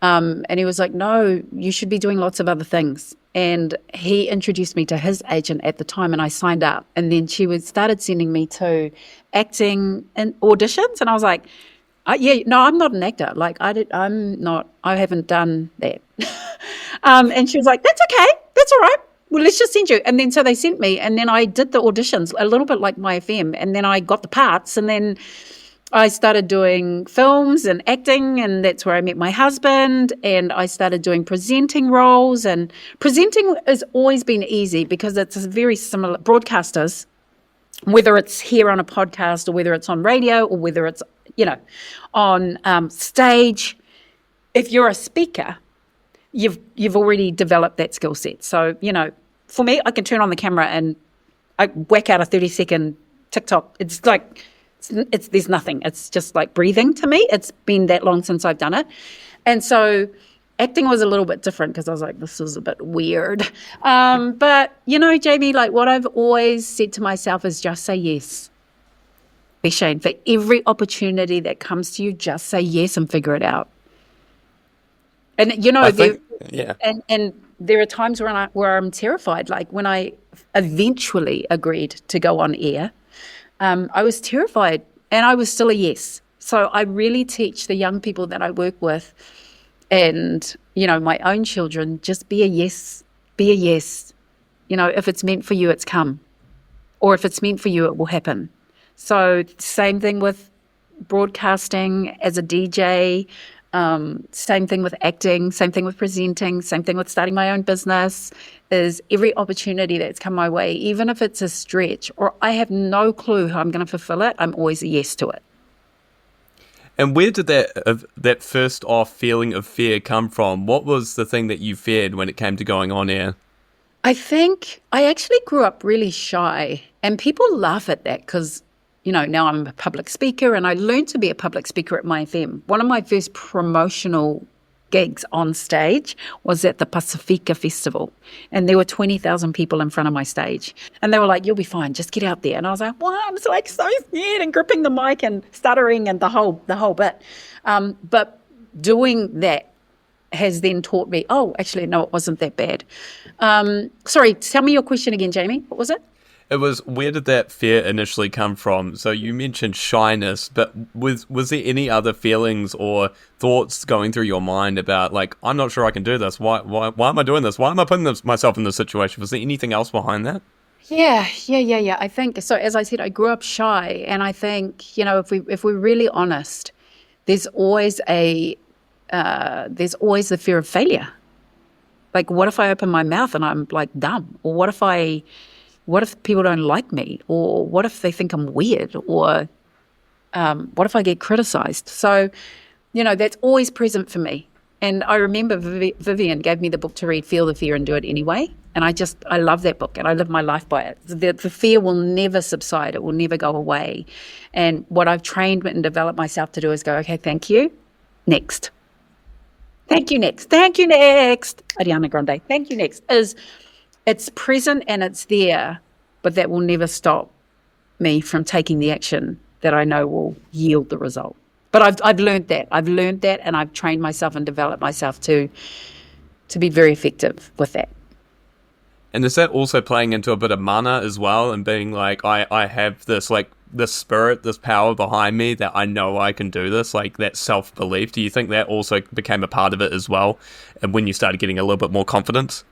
And he was like, no, you should be doing lots of other things. And he introduced me to his agent at the time, and I signed up. And then she started sending me to acting and auditions. And I was like, yeah, no, I'm not an actor. Like I haven't done that. And she was like, that's okay. That's all right. Well, let's just send you. And then so they sent me, and then I did the auditions, a little bit like Mai FM. And then I got the parts, and then I started doing films and acting, and that's where I met my husband, and I started doing presenting roles. And presenting has always been easy because it's very similar. Broadcasters, whether it's here on a podcast or whether it's on radio or whether it's, on stage, if you're a speaker, you've already developed that skill set. So, for me, I can turn on the camera and I whack out a 30-second TikTok. It's like, there's nothing. It's just like breathing to me. It's been that long since I've done it. And so acting was a little bit different because I was like, this is a bit weird. But, Jamie, like what I've always said to myself is just say yes. Veeshayne, for every opportunity that comes to you, just say yes and figure it out. And, and there are times where I'm terrified. Like when I eventually agreed to go on air, I was terrified, and I was still a yes. So I really teach the young people that I work with and, my own children, just be a yes, be a yes. If it's meant for you, it's come. Or if it's meant for you, it will happen. So same thing with broadcasting as a DJ, same thing with acting, same thing with presenting, same thing with starting my own business, is every opportunity that's come my way, even if it's a stretch or I have no clue how I'm going to fulfill it, I'm always a yes to it. And where did that first off feeling of fear come from? What was the thing that you feared when it came to going on air? I think I actually grew up really shy, and people laugh at that because now I'm a public speaker, and I learned to be a public speaker at Mai FM. One of my first promotional gigs on stage was at the Pacifica Festival, and there were 20,000 people in front of my stage, and they were like, you'll be fine, just get out there. And I was like, well, I'm so scared, and gripping the mic and stuttering and the whole bit. But doing that has then taught me, oh, actually, no, it wasn't that bad. Sorry, tell me your question again, Jamie. What was it? It was, where did that fear initially come from? So you mentioned shyness, but was there any other feelings or thoughts going through your mind about, like, I'm not sure I can do this. Why am I doing this? Why am I putting myself in this situation? Was there anything else behind that? Yeah. I think, so as I said, I grew up shy, and I think, if we're really honest, there's always the fear of failure. Like, what if I open my mouth and I'm like dumb? Or what if people don't like me? Or what if they think I'm weird? Or what if I get criticized? So, that's always present for me. And I remember Vivian gave me the book to read, Feel the Fear and Do It Anyway. And I love that book, and I live my life by it. The fear will never subside. It will never go away. And what I've trained and developed myself to do is go, okay, thank you. Next. Thank you, next. Thank you, next. Ariana Grande. Thank you, next. It's present and it's there, but that will never stop me from taking the action that I know will yield the result. But I've learned that. And I've trained myself and developed myself to be very effective with that. And is that also playing into a bit of mana as well, and being like, I have this, like, this spirit, this power behind me that I know I can do this, like that self-belief? Do you think that also became a part of it as well, and when you started getting a little bit more confidence?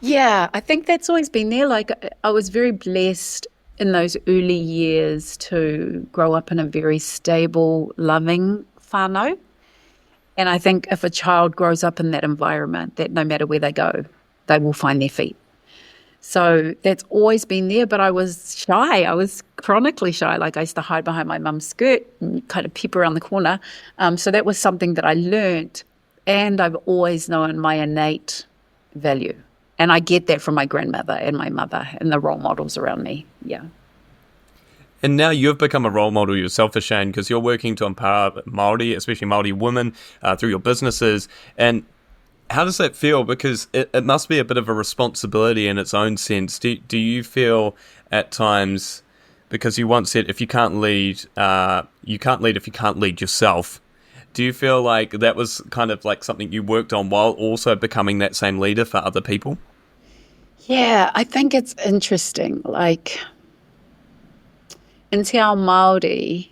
Yeah, I think that's always been there. Like, I was very blessed in those early years to grow up in a very stable, loving whānau. And I think if a child grows up in that environment, that no matter where they go, they will find their feet. So that's always been there, but I was shy. I was chronically shy. Like, I used to hide behind my mum's skirt and kind of peep around the corner. So that was something that I learnt, and I've always known my innate value. And I get that from my grandmother and my mother and the role models around me. Yeah. And now you've become a role model yourself, Veeshayne, because you're working to empower Māori, especially Māori women, through your businesses. And how does that feel? Because it must be a bit of a responsibility in its own sense. Do you feel at times, because you once said, if you can't lead if you can't lead yourself, Do you feel like that was kind of like something you worked on while also becoming that same leader for other people? Yeah, I think it's interesting. Like, in Te Ao Māori,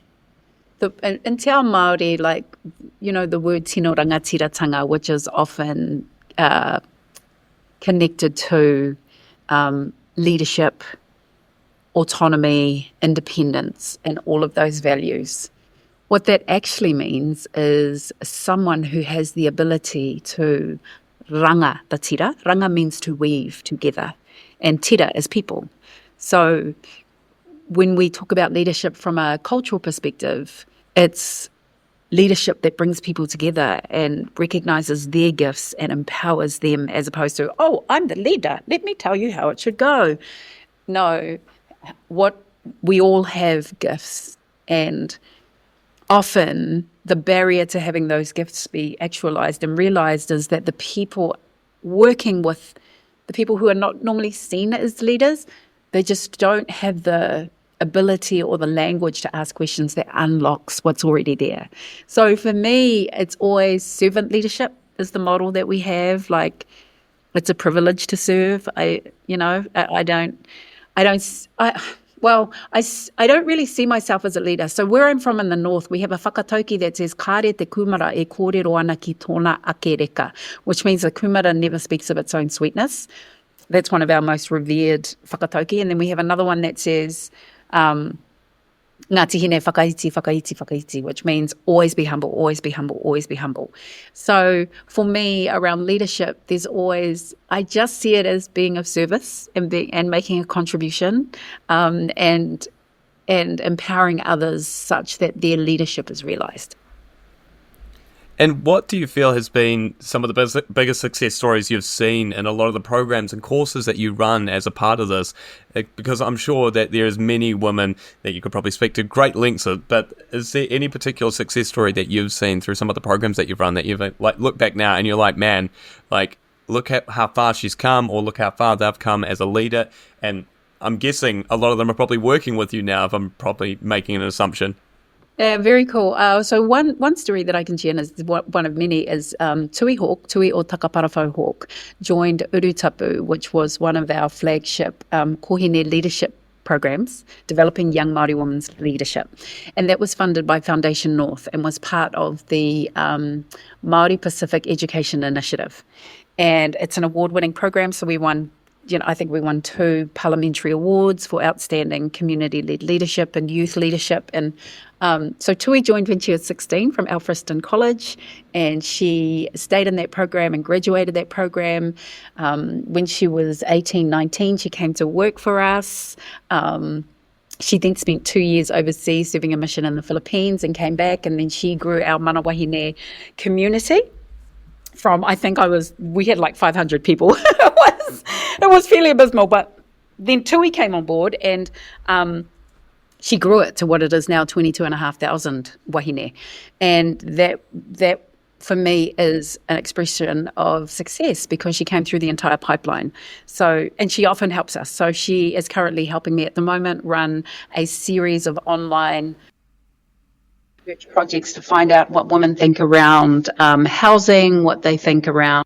in Te Ao Māori, like, the word tino rangatiratanga, which is often connected to leadership, autonomy, independence, and all of those values. What that actually means is someone who has the ability to ranga the tira. Ranga means to weave together, and tira is people. So when we talk about leadership from a cultural perspective, it's leadership that brings people together and recognises their gifts and empowers them, as opposed to, oh, I'm the leader, let me tell you how it should go. No, we all have gifts, and often the barrier to having those gifts be actualised and realised is that the people working with the people who are not normally seen as leaders, they just don't have the ability or the language to ask questions that unlocks what's already there. So for me, it's always servant leadership is the model that we have. Like, it's a privilege to serve. I don't really see myself as a leader. So where I'm from in the north, we have a whakatauki that says, kāre te kumara e kōrero ana ki tōna ake reka, which means the kumara never speaks of its own sweetness. That's one of our most revered whakatauki. And then we have another one that says, ngā tihine whakaiti, which means always be humble, always be humble, always be humble. So for me, around leadership, there's always, I just see it as being of service and making a contribution, and empowering others such that their leadership is realised. And what do you feel has been some of the biggest success stories you've seen in a lot of the programs and courses that you run as a part of this? Because I'm sure that there's many women that you could probably speak to great lengths of, but is there any particular success story that you've seen through some of the programs that you've run that you've like look back now and you're like, man, like look at how far she's come, or look how far they've come as a leader? And I'm guessing a lot of them are probably working with you now, if I'm probably making an assumption. Yeah, very cool. So one story that I can share is one of many is Tui o Takaparawhau Hawk joined Urutapu, which was one of our flagship kohine leadership programs, developing young Māori women's leadership. And that was funded by Foundation North and was part of the Māori Pacific Education Initiative. And it's an award-winning program, so we won I think we won 2 parliamentary awards for outstanding community-led leadership and youth leadership. And so Tui joined when she was 16 from Alfriston College, and she stayed in that program and graduated that program. When she was 18, 19, she came to work for us. She then spent 2 years overseas serving a mission in the Philippines and came back, and then she grew our mana wahine community from, we had like 500 people. It was fairly abysmal, but then Tui came on board, and she grew it to what it is now, 22,500 wahine. And that for me is an expression of success, because she came through the entire pipeline. So, and she often helps us. So she is currently helping me at the moment run a series of online research projects to find out what women think around housing, what they think around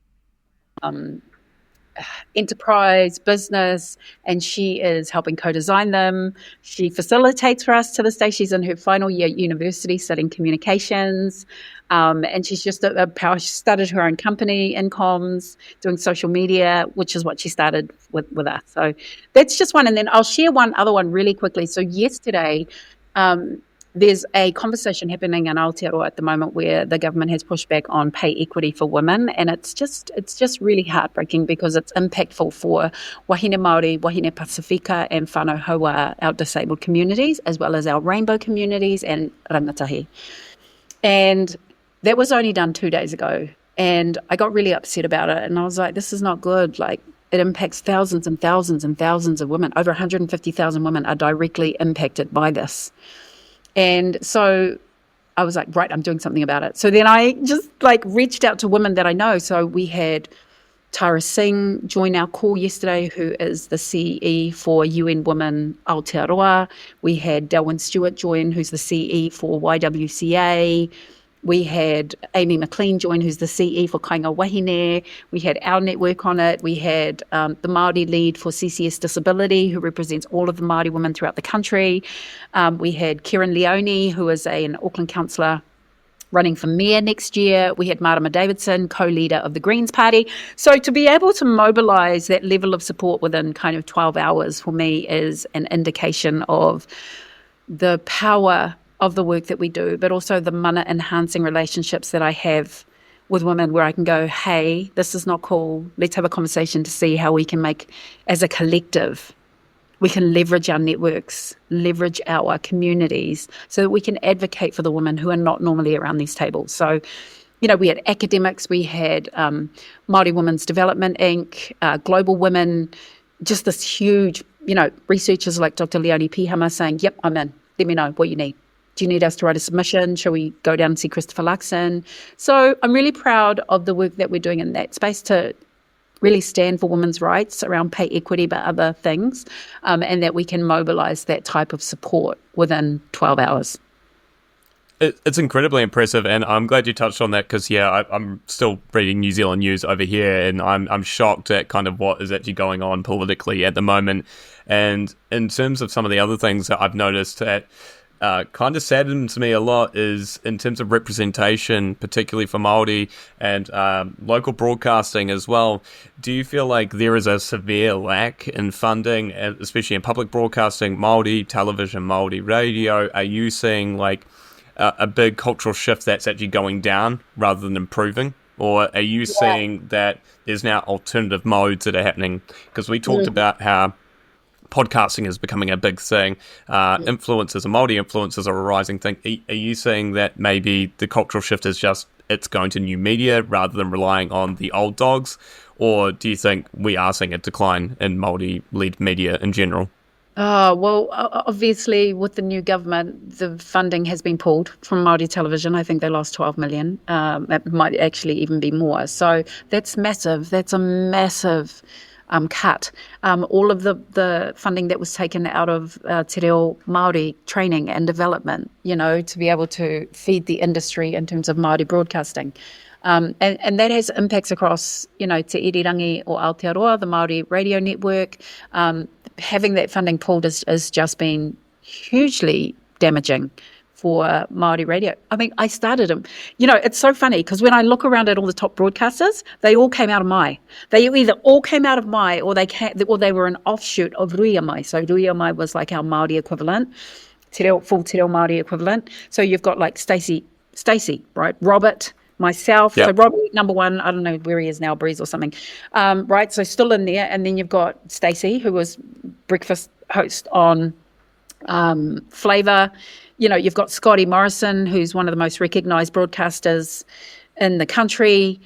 enterprise, business, and she is helping co-design them. She facilitates for us to this day. She's in her final year at university studying communications, and she's just a power. She started her own company in comms, doing social media, which is what she started with us. So that's just one, and then I'll share one other one really quickly. So yesterday, there's a conversation happening in Aotearoa at the moment where the government has pushed back on pay equity for women, and it's just really heartbreaking, because it's impactful for wahine Māori, wahine Pasifika, and whānau Haua, our disabled communities, as well as our rainbow communities and rangatahi. And that was only done 2 days ago, and I got really upset about it, and I was like, this is not good. Like, it impacts thousands and thousands and thousands of women. Over 150,000 women are directly impacted by this. And so I was like, right, I'm doing something about it. So then I just reached out to women that I know. So we had Tara Singh join our call yesterday, who is the CE for UN Women Aotearoa. We had Delwyn Stewart join, who's the CE for YWCA. We had Amy McLean join, who's the CE for Kainga Wahine. We had our network on it. We had the Māori lead for CCS Disability, who represents all of the Māori women throughout the country. We had Kieran Leone, who is an Auckland councillor running for mayor next year. We had Marama Davidson, co-leader of the Greens Party. So to be able to mobilise that level of support within kind of 12 hours for me is an indication of the power of the work that we do, but also the mana enhancing relationships that I have with women where I can go, hey, this is not cool. Let's have a conversation to see how we can make, as a collective, we can leverage our networks, leverage our communities so that we can advocate for the women who are not normally around these tables. So, we had academics, we had Māori Women's Development Inc., Global Women, just this huge, researchers like Dr. Leonie Pihama saying, yep, I'm in. Let me know what you need. Do you need us to write a submission? Shall we go down and see Christopher Luxon? So I'm really proud of the work that we're doing in that space to really stand for women's rights around pay equity, but other things, and that we can mobilise that type of support within 12 hours. It's incredibly impressive, and I'm glad you touched on that because, I'm still reading New Zealand news over here, and I'm shocked at kind of what is actually going on politically at the moment. And in terms of some of the other things that I've noticed that kind of saddens me a lot is in terms of representation, particularly for Māori and local broadcasting as well. Do you feel like there is a severe lack in funding, especially in public broadcasting, Māori television, Māori radio? Are you seeing like a big cultural shift that's actually going down rather than improving? Or are you seeing that there's now alternative modes that are happening? Because we talked about how podcasting is becoming a big thing. Influencers and Māori influencers are a rising thing. Are you seeing that maybe the cultural shift is just it's going to new media rather than relying on the old dogs? Or do you think we are seeing a decline in Māori-led media in general? Well, obviously, with the new government, the funding has been pulled from Māori television. I think they lost 12 million. It might actually even be more. So that's massive. That's a massive cut. All of the funding that was taken out of Te Reo Māori training and development, to be able to feed the industry in terms of Māori broadcasting. And that has impacts across, Te Irirangi or Aotearoa, the Māori radio network. Having that funding pulled has just been hugely damaging for Māori radio. I mean, I started them. It's so funny because when I look around at all the top broadcasters, they all came out of Mai. They either all came out of Mai or they were an offshoot of Ruia Mai. So Ruia Mai was like our Māori equivalent, full Te Reo Māori equivalent. So you've got like Stacey, right? Robert, myself. Yep. So Robert, number one, I don't know where he is now, Breeze or something. Right, so still in there. And then you've got Stacey, who was breakfast host on Flavour. You've got Scotty Morrison, who's one of the most recognised broadcasters in the country.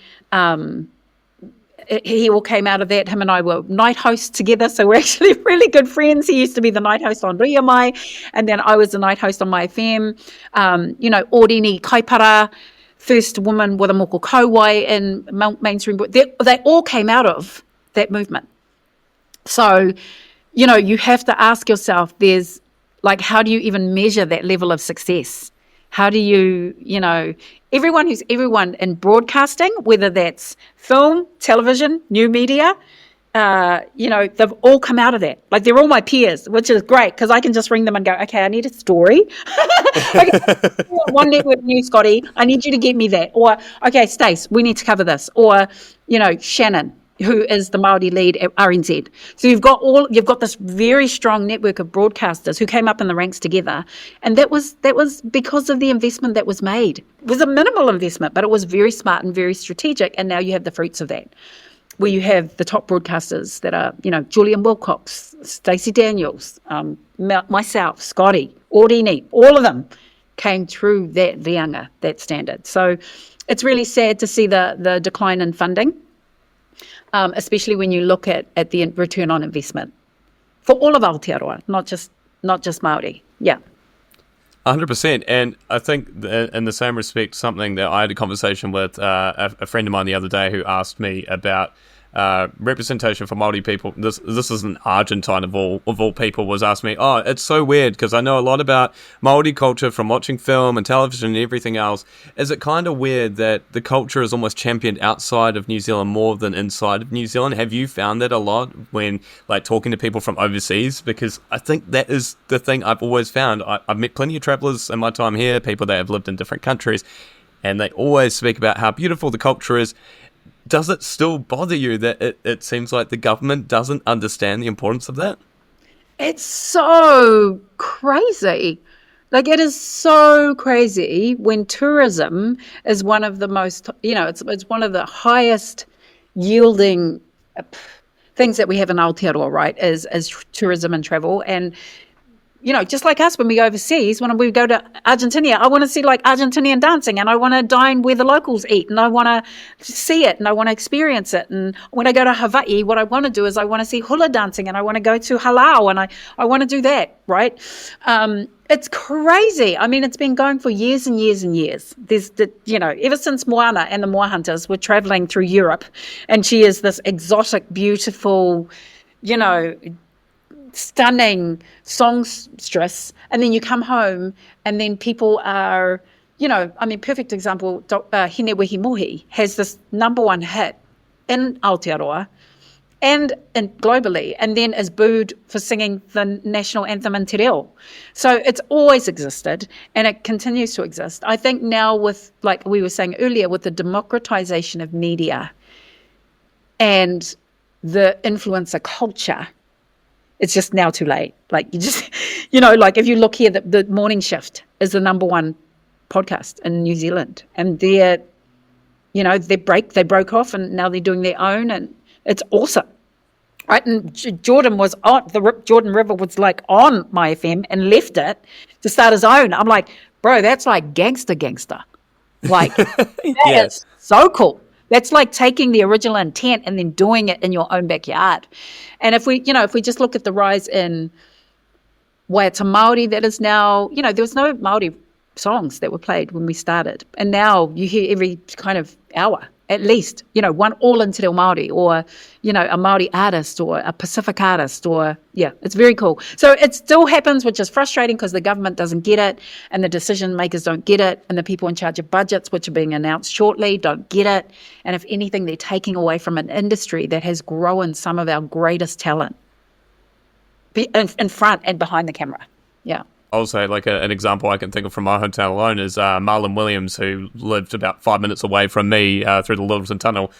He all came out of that. Him and I were night hosts together, so we're actually really good friends. He used to be the night host on Ruia Mai, and then I was the night host on Mai FM. Orini Kaipara, first woman with a moko kauai in mainstream. They all came out of that movement. So, you have to ask yourself, how do you even measure that level of success? How do you, everyone who's everyone in broadcasting, whether that's film, television, new media, they've all come out of that. Like, they're all my peers, which is great because I can just ring them and go, okay, I need a story. Okay, one network news, Scotty, I need you to get me that. Or, okay, Stace, we need to cover this. Or, Shannon, who is the Māori lead at RNZ. So you've got this very strong network of broadcasters who came up in the ranks together. And that was because of the investment that was made. It was a minimal investment, but it was very smart and very strategic. And now you have the fruits of that, where you have the top broadcasters that are, Julian Wilcox, Stacey Daniels, myself, Scotty, Orini, all of them came through that vianga, that standard. So it's really sad to see the decline in funding. Especially when you look at the return on investment for all of Aotearoa, not just Māori. Yeah. 100%. And I think in the same respect, something that I had a conversation with a friend of mine the other day who asked me about representation for Māori people. This is an Argentine of all people was asking me, oh, it's so weird because I know a lot about Māori culture from watching film and television and everything else. Is it kind of weird that the culture is almost championed outside of New Zealand more than inside of New Zealand? Have you found that a lot when like talking to people from overseas? Because I think that is the thing I've always found. I've met plenty of travellers in my time here, people that have lived in different countries, and they always speak about how beautiful the culture is. Does it still bother you that it seems like the government doesn't understand the importance of that? It's so crazy. Like, it is so crazy when tourism is one of the most, it's one of the highest yielding things that we have in Aotearoa, right, is tourism and travel. And just like us when we go overseas, when we go to Argentina, I want to see like Argentinian dancing, and I want to dine where the locals eat, and I want to see it, and I want to experience it. And when I go to Hawaii, what I want to do is I want to see hula dancing, and I want to go to halau, and I want to do that, right? It's crazy. I mean, it's been going for years and years and years. There's ever since Moana and the Moa Hunters were traveling through Europe, and she is this exotic, beautiful, stunning songstress, and then you come home and then people are, perfect example, Hine Wehi Mohi has this number one hit in Aotearoa and globally, and then is booed for singing the national anthem in Te Reo. So it's always existed, and it continues to exist. I think now with, like we were saying earlier, with the democratization of media and the influencer culture, it's just now too late. Like, you just, like if you look here, the Morning Shift is the number one podcast in New Zealand, and they broke off, and now they're doing their own, and it's awesome, right? And Jordan was on Jordan River was like on Mai FM and left it to start his own. I'm like, bro, that's like gangster, like that is so cool. That's like taking the original intent and then doing it in your own backyard. And if we just look at the rise in Waiata Māori, that is now, there was no Māori songs that were played when we started. And now you hear every kind of hour, at least, one all in Te Reo Māori, or, a Māori artist or a Pacific artist, or, it's very cool. So it still happens, which is frustrating because the government doesn't get it, and the decision makers don't get it, and the people in charge of budgets, which are being announced shortly, don't get it. And if anything, they're taking away from an industry that has grown some of our greatest talent in front and behind the camera. Yeah. Also, like an example I can think of from my hometown alone is Marlon Williams, who lived about 5 minutes away from me through the Littleton Tunnel.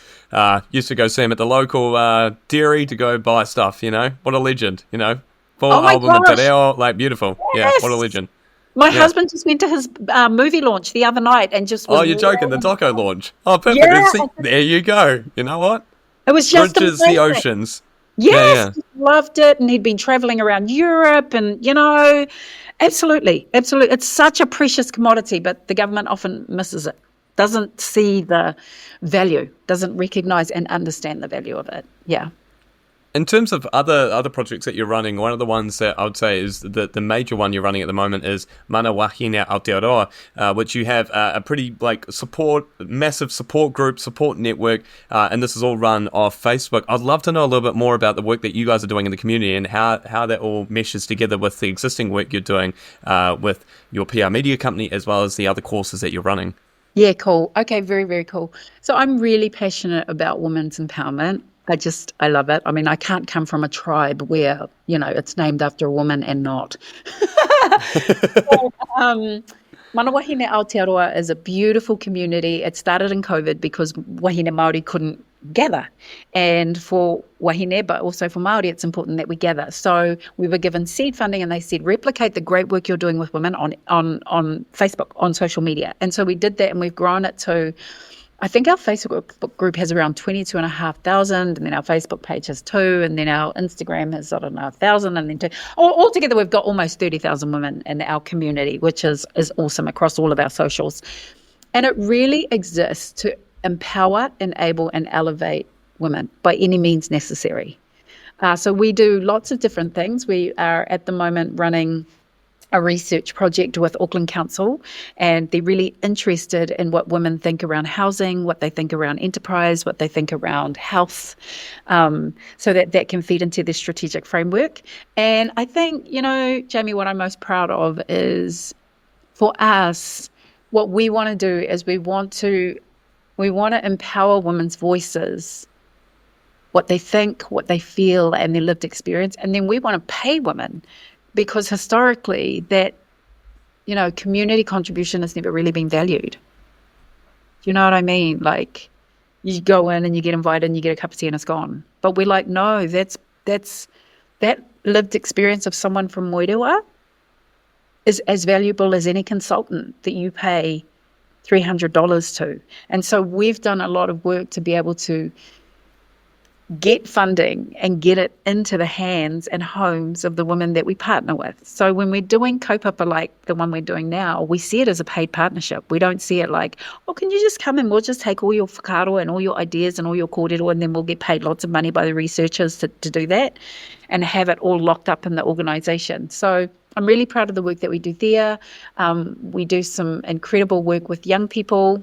Used to go see him at the local dairy to go buy stuff, What a legend, Full album in Te Reo, like beautiful. Yes. Yeah, what a legend. My husband just went to his movie launch the other night and just was... Oh, you're joking, the doco launch. Oh, perfect. Yeah. There you go. You know what? It was just Bridges amazing. The oceans. Yes, yeah. Loved it, and he'd been traveling around Europe, and, absolutely. It's such a precious commodity, but the government often misses it, doesn't see the value, doesn't recognise and understand the value of it. Yeah. In terms of other projects that you're running, one of the ones that I would say is the major one you're running at the moment is Mana Wahine Aotearoa, which you have a pretty massive support group, support network, and this is all run off Facebook. I'd love to know a little bit more about the work that you guys are doing in the community and how that all meshes together with the existing work you're doing with your PR media company, as well as the other courses that you're running. Yeah, cool. Okay, very, very cool. So I'm really passionate about women's empowerment. I love it. I mean, I can't come from a tribe where, it's named after a woman and not. Mana Wahine Aotearoa is a beautiful community. It started in COVID because wahine Māori couldn't gather. And for wahine, but also for Māori, it's important that we gather. So we were given seed funding, and they said, replicate the great work you're doing with women on Facebook, on social media. And so we did that, and we've grown it to... I think our Facebook group has around 22,500, and then our Facebook page has 2, and then our Instagram has, 1,000, and then 2. Altogether, we've got almost 30,000 women in our community, which is awesome across all of our socials. And it really exists to empower, enable, and elevate women by any means necessary. So we do lots of different things. We are at the moment running a research project with Auckland Council, and they're really interested in what women think around housing, what they think around enterprise, what they think around health, so that can feed into their strategic framework. And I think, Jamie, what I'm most proud of is, for us, what we want to do is we want to empower women's voices, what they think, what they feel, and their lived experience. And then we want to pay women, because historically that, community contribution has never really been valued. Do you know what I mean? Like, you go in and you get invited and you get a cup of tea and it's gone. But we're like, no, that's that lived experience of someone from Moerewa is as valuable as any consultant that you pay $300 to. And so we've done a lot of work to be able to get funding and get it into the hands and homes of the women that we partner with. So when we're doing kaupapa like the one we're doing now, we see it as a paid partnership. We don't see it like, can you just come and we'll just take all your whakaaro and all your ideas and all your kōrero, and then we'll get paid lots of money by the researchers to do that and have it all locked up in the organisation. So I'm really proud of the work that we do there. We do some incredible work with young people.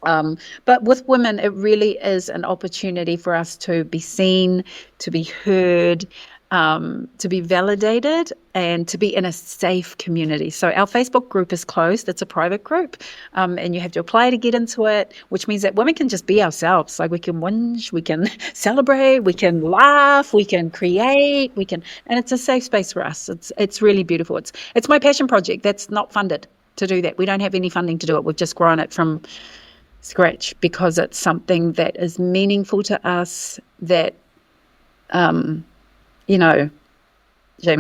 But with women, it really is an opportunity for us to be seen, to be heard, to be validated, and to be in a safe community. So our Facebook group is closed. It's a private group, and you have to apply to get into it, which means that women can just be ourselves. Like, we can whinge, we can celebrate, we can laugh, we can create, and it's a safe space for us. It's really beautiful. It's my passion project. That's not funded to do that. We don't have any funding to do it. We've just grown it from scratch because it's something that is meaningful to us, that, Jamie,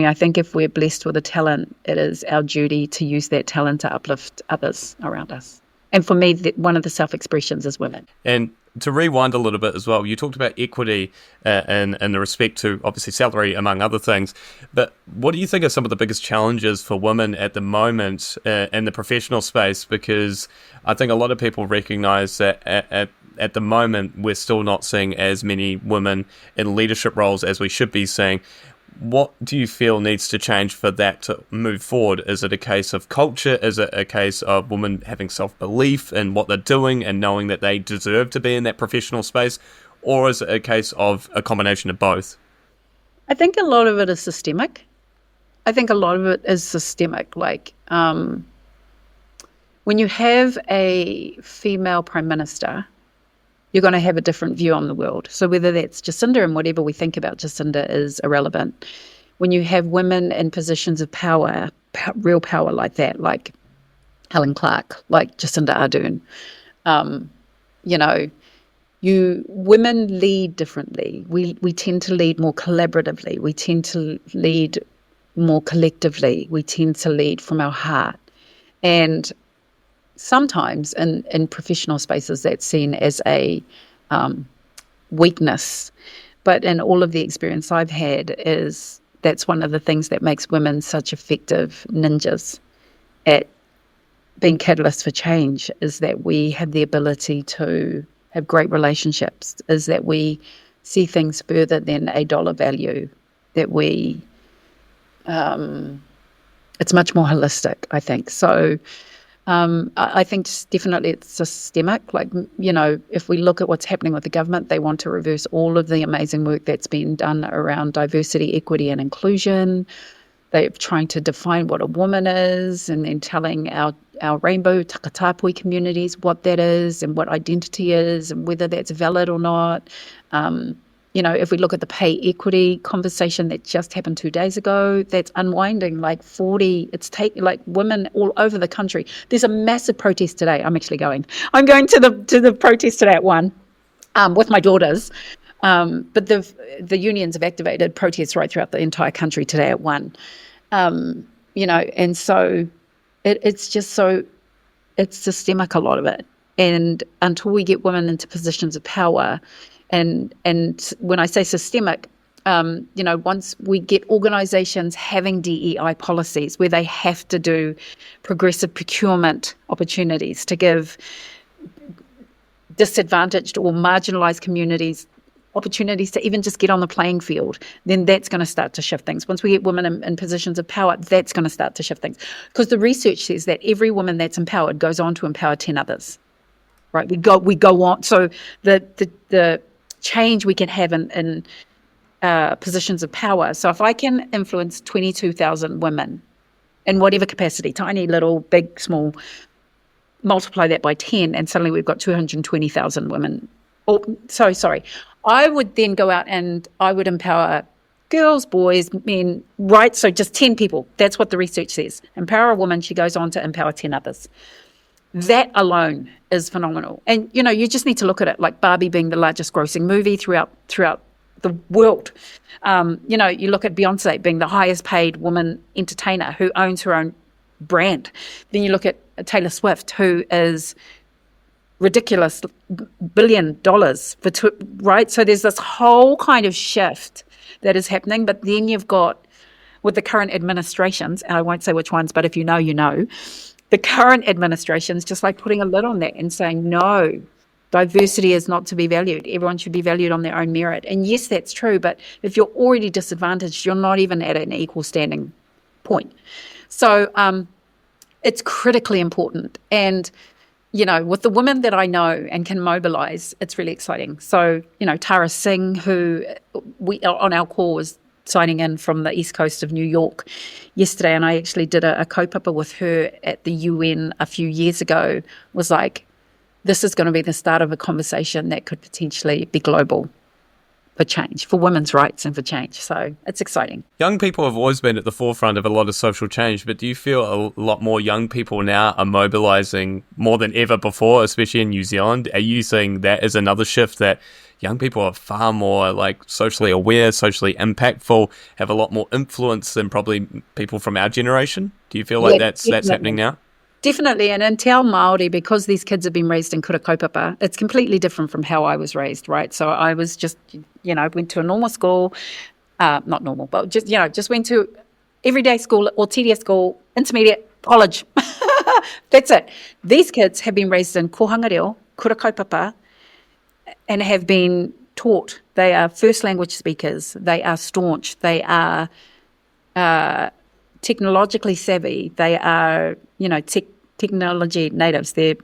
I think if we're blessed with a talent, it is our duty to use that talent to uplift others around us. And for me, one of the self-expressions is women. And to rewind a little bit as well, you talked about equity and the respect to, obviously, salary, among other things. But what do you think are some of the biggest challenges for women at the moment in the professional space? Because I think a lot of people recognise that at the moment, we're still not seeing as many women in leadership roles as we should be seeing. What do you feel needs to change for that to move forward? Is it a case of culture? Is it a case of women having self-belief in what they're doing and knowing that they deserve to be in that professional space? Or is it a case of a combination of both? I think a lot of it is systemic. Like, when you have a female prime minister, you're going to have a different view on the world. So whether that's Jacinda, and whatever we think about Jacinda is irrelevant. When you have women in positions of power, real power like that, like Helen Clark, like Jacinda Ardern, women lead differently. We tend to lead more collaboratively. We tend to lead more collectively. We tend to lead from our heart. And sometimes in professional spaces that's seen as a weakness, but in all of the experience I've had, that's one of the things that makes women such effective ninjas at being catalysts for change, is that we have the ability to have great relationships, is that we see things further than a dollar value, that we it's much more holistic, I think. So I think definitely it's systemic. Like, if we look at what's happening with the government, they want to reverse all of the amazing work that's been done around diversity, equity and inclusion. They're trying to define what a woman is, and then telling our rainbow takatapui communities what that is and what identity is and whether that's valid or not. If we look at the pay equity conversation that just happened 2 days ago, that's unwinding women all over the country. There's a massive protest today. I'm actually going. I'm going to the protest today at 1 with my daughters. But the unions have activated protests right throughout the entire country today at 1. And so it's just so, it's systemic, a lot of it. And until we get women into positions of power, and when I say systemic, once we get organisations having DEI policies where they have to do progressive procurement opportunities to give disadvantaged or marginalised communities opportunities to even just get on the playing field, then that's going to start to shift things. Once we get women in positions of power, that's going to start to shift things. Because the research says that every woman that's empowered goes on to empower 10 others, right? We go on. So the change we can have in positions of power. So if I can influence 22,000 women in whatever capacity, tiny, little, big, small, multiply that by 10, and suddenly we've got 220,000 women. I would then go out and I would empower girls, boys, men, right? So just 10 people. That's what the research says. Empower a woman, she goes on to empower 10 others. That alone is phenomenal. And, you just need to look at it like Barbie being the largest grossing movie throughout the world. You look at Beyonce being the highest paid woman entertainer who owns her own brand. Then you look at Taylor Swift, who is ridiculous $1 billion right? So there's this whole kind of shift that is happening. But then you've got, with the current administrations, and I won't say which ones, but if you know, the current administrations just like putting a lid on that and saying, no, diversity is not to be valued. Everyone should be valued on their own merit. And yes, that's true. But if you're already disadvantaged, you're not even at an equal standing point. So it's critically important. And with the women that I know and can mobilize, it's really exciting. So, Tara Singh, who we on our call was signing in from the east coast of New York yesterday, and I actually did a kaupapa with her at the UN a few years ago, was like, this is going to be the start of a conversation that could potentially be global for change, for women's rights and for change. So it's exciting. Young people have always been at the forefront of a lot of social change, but do you feel a lot more young people now are mobilising more than ever before, especially in New Zealand? Are you seeing that as another shift, that young people are far more socially aware, socially impactful, have a lot more influence than probably people from our generation? Do you feel like that's happening now? Definitely. And in Te Ao Māori, because these kids have been raised in kura kaupapa, it's completely different from how I was raised, right? So I was just, went to a normal school, not normal, but just went to everyday school or TDS school, intermediate, college. That's it. These kids have been raised in kohanga reo, kura kaupapa, and have been taught. They are first language speakers. They are staunch. They are technologically savvy. They are, technology natives. They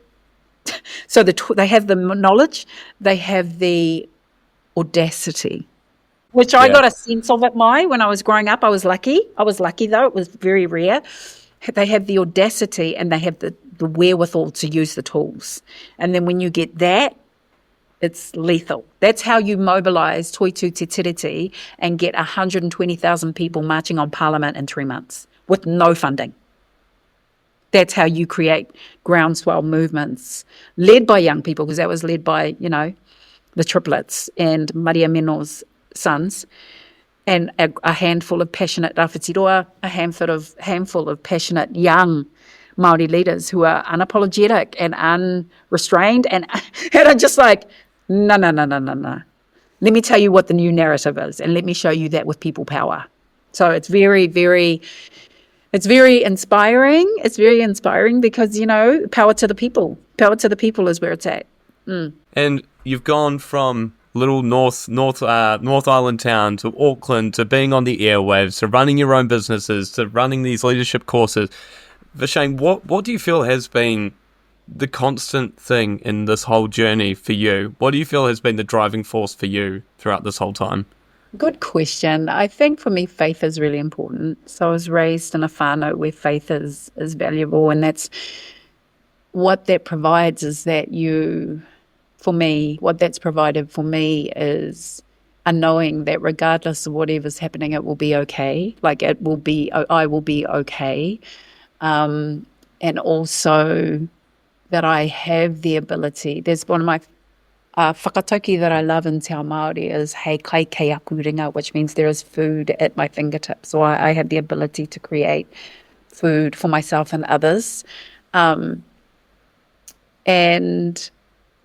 have the knowledge, they have the audacity, which I got a sense of at when I was growing up. I was lucky though, it was very rare. They have the audacity and they have the wherewithal to use the tools. And then when you get that, it's lethal. That's how you mobilise Toitu Te Tiriti and get 120,000 people marching on Parliament in 3 months with no funding. That's how you create groundswell movements led by young people, because that was led by, the triplets and Maria Meno's sons, and a handful of passionate rāwhitiroa, a handful of passionate young Māori leaders who are unapologetic and unrestrained and are just like, no. Let me tell you what the new narrative is, and let me show you that with people power. So it's very, very... It's very inspiring. It's very inspiring because, power to the people. Power to the people is where it's at. Mm. And you've gone from little North Island town to Auckland to being on the airwaves to running your own businesses to running these leadership courses. Veeshayne, what do you feel has been the constant thing in this whole journey for you? What do you feel has been the driving force for you throughout this whole time? Good question. I think for me, faith is really important. So I was raised in a whānau where faith is valuable, and that's what that provides is that what that's provided for me is a knowing that regardless of whatever's happening, it will be okay. I will be okay. And also that I have the ability. There's one of my whakatauki that I love in Te Ao Māori is hei kai kei aku ringa, which means there is food at my fingertips. So I have the ability to create food for myself and others. And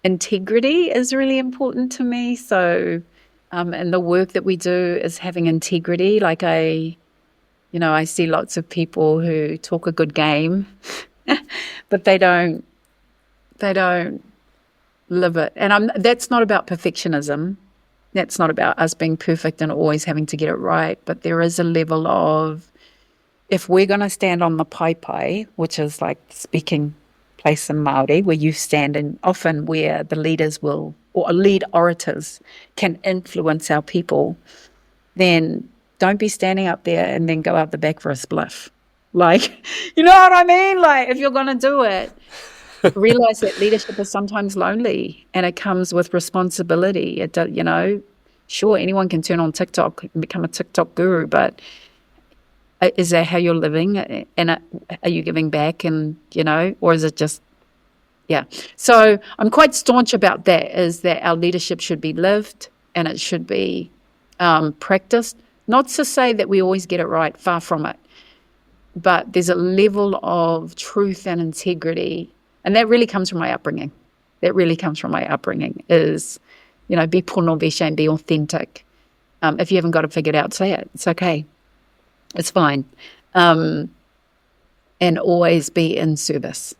integrity is really important to me. So, and the work that we do is having integrity. Like I see lots of people who talk a good game, but they don't live it. And that's not about perfectionism. That's not about us being perfect and always having to get it right, but there is a level of, if we're going to stand on the pai, which is like speaking place in Māori, where you stand, and often where the leaders will, or lead orators can influence our people, then don't be standing up there and then go out the back for a spliff. Like, you know what I mean? Like, if you're going to do it, realize that leadership is sometimes lonely, and it comes with responsibility. It does, sure, anyone can turn on TikTok and become a TikTok guru, but is that how you're living? And are you giving back? And, or is it just, yeah. So I'm quite staunch about that, is that our leadership should be lived and it should be practiced. Not to say that we always get it right, far from it. But there's a level of truth and integrity, and that really comes from my upbringing. Is, be pono Veeshayne, be authentic. If you haven't got it figured out, say it. It's okay. It's fine. And always be in service.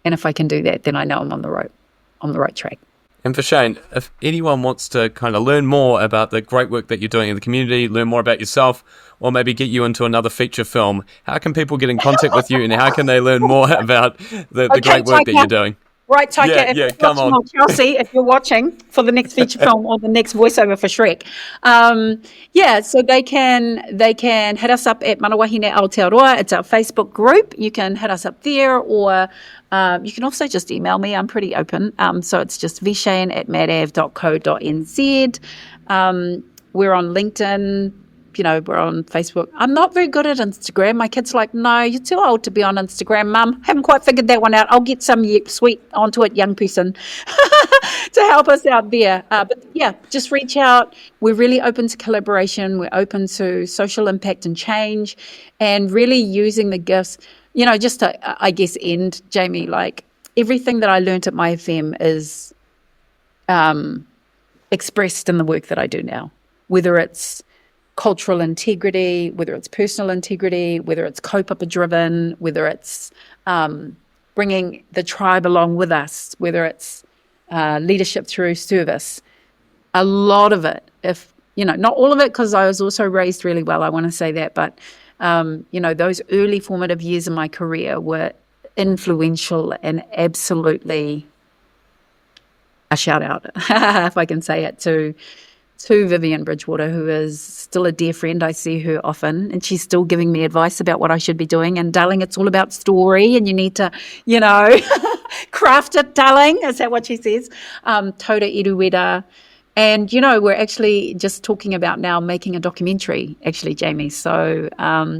And if I can do that, then I know I'm on the right track. And Veeshayne, if anyone wants to kind of learn more about the great work that you're doing in the community, learn more about yourself, or maybe get you into another feature film, how can people get in contact with you, and how can they learn more about the great work that you're doing? Right, Taika, come on. Chelsea, if you're watching for the next feature film or the next voiceover for Shrek. So they can hit us up at Manawahine Aotearoa. It's our Facebook group. You can hit us up there, or you can also just email me. I'm pretty open. So it's just veeshayne@madav.co.nz. We're on LinkedIn. We're on Facebook. I'm not very good at Instagram. My kids are like, no, you're too old to be on Instagram, Mum. Haven't quite figured that one out. I'll get some sweet onto it young person to help us out there. But yeah, just reach out. We're really open to collaboration. We're open to social impact and change, and really using the gifts. Just to, I guess, end, Jamie, like everything that I learned at Mai FM is expressed in the work that I do now, whether it's cultural integrity, whether it's personal integrity, whether it's kaupapa driven, whether it's bringing the tribe along with us, whether it's leadership through service. A lot of it, not all of it, because I was also raised really well, I want to say that, but those early formative years of my career were influential and absolutely a shout out, if I can say it, to Vivian Bridgewater, who is still a dear friend. I see her often, and she's still giving me advice about what I should be doing. And darling, it's all about story, and you need to, craft it, darling. Is that what she says? Toda Iruweda. And, we're actually just talking about now making a documentary, actually, Jamie. So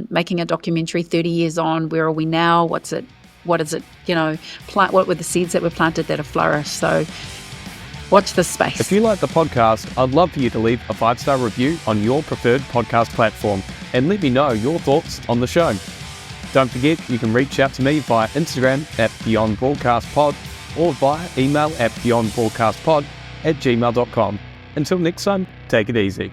making a documentary 30 years on, where are we now? What is it? What were the seeds that were planted that have flourished? So watch this space. If you like the podcast, I'd love for you to leave a 5-star review on your preferred podcast platform and let me know your thoughts on the show. Don't forget, you can reach out to me via Instagram at beyondbroadcastpod or via email at beyondbroadcastpod@gmail.com. Until next time, take it easy.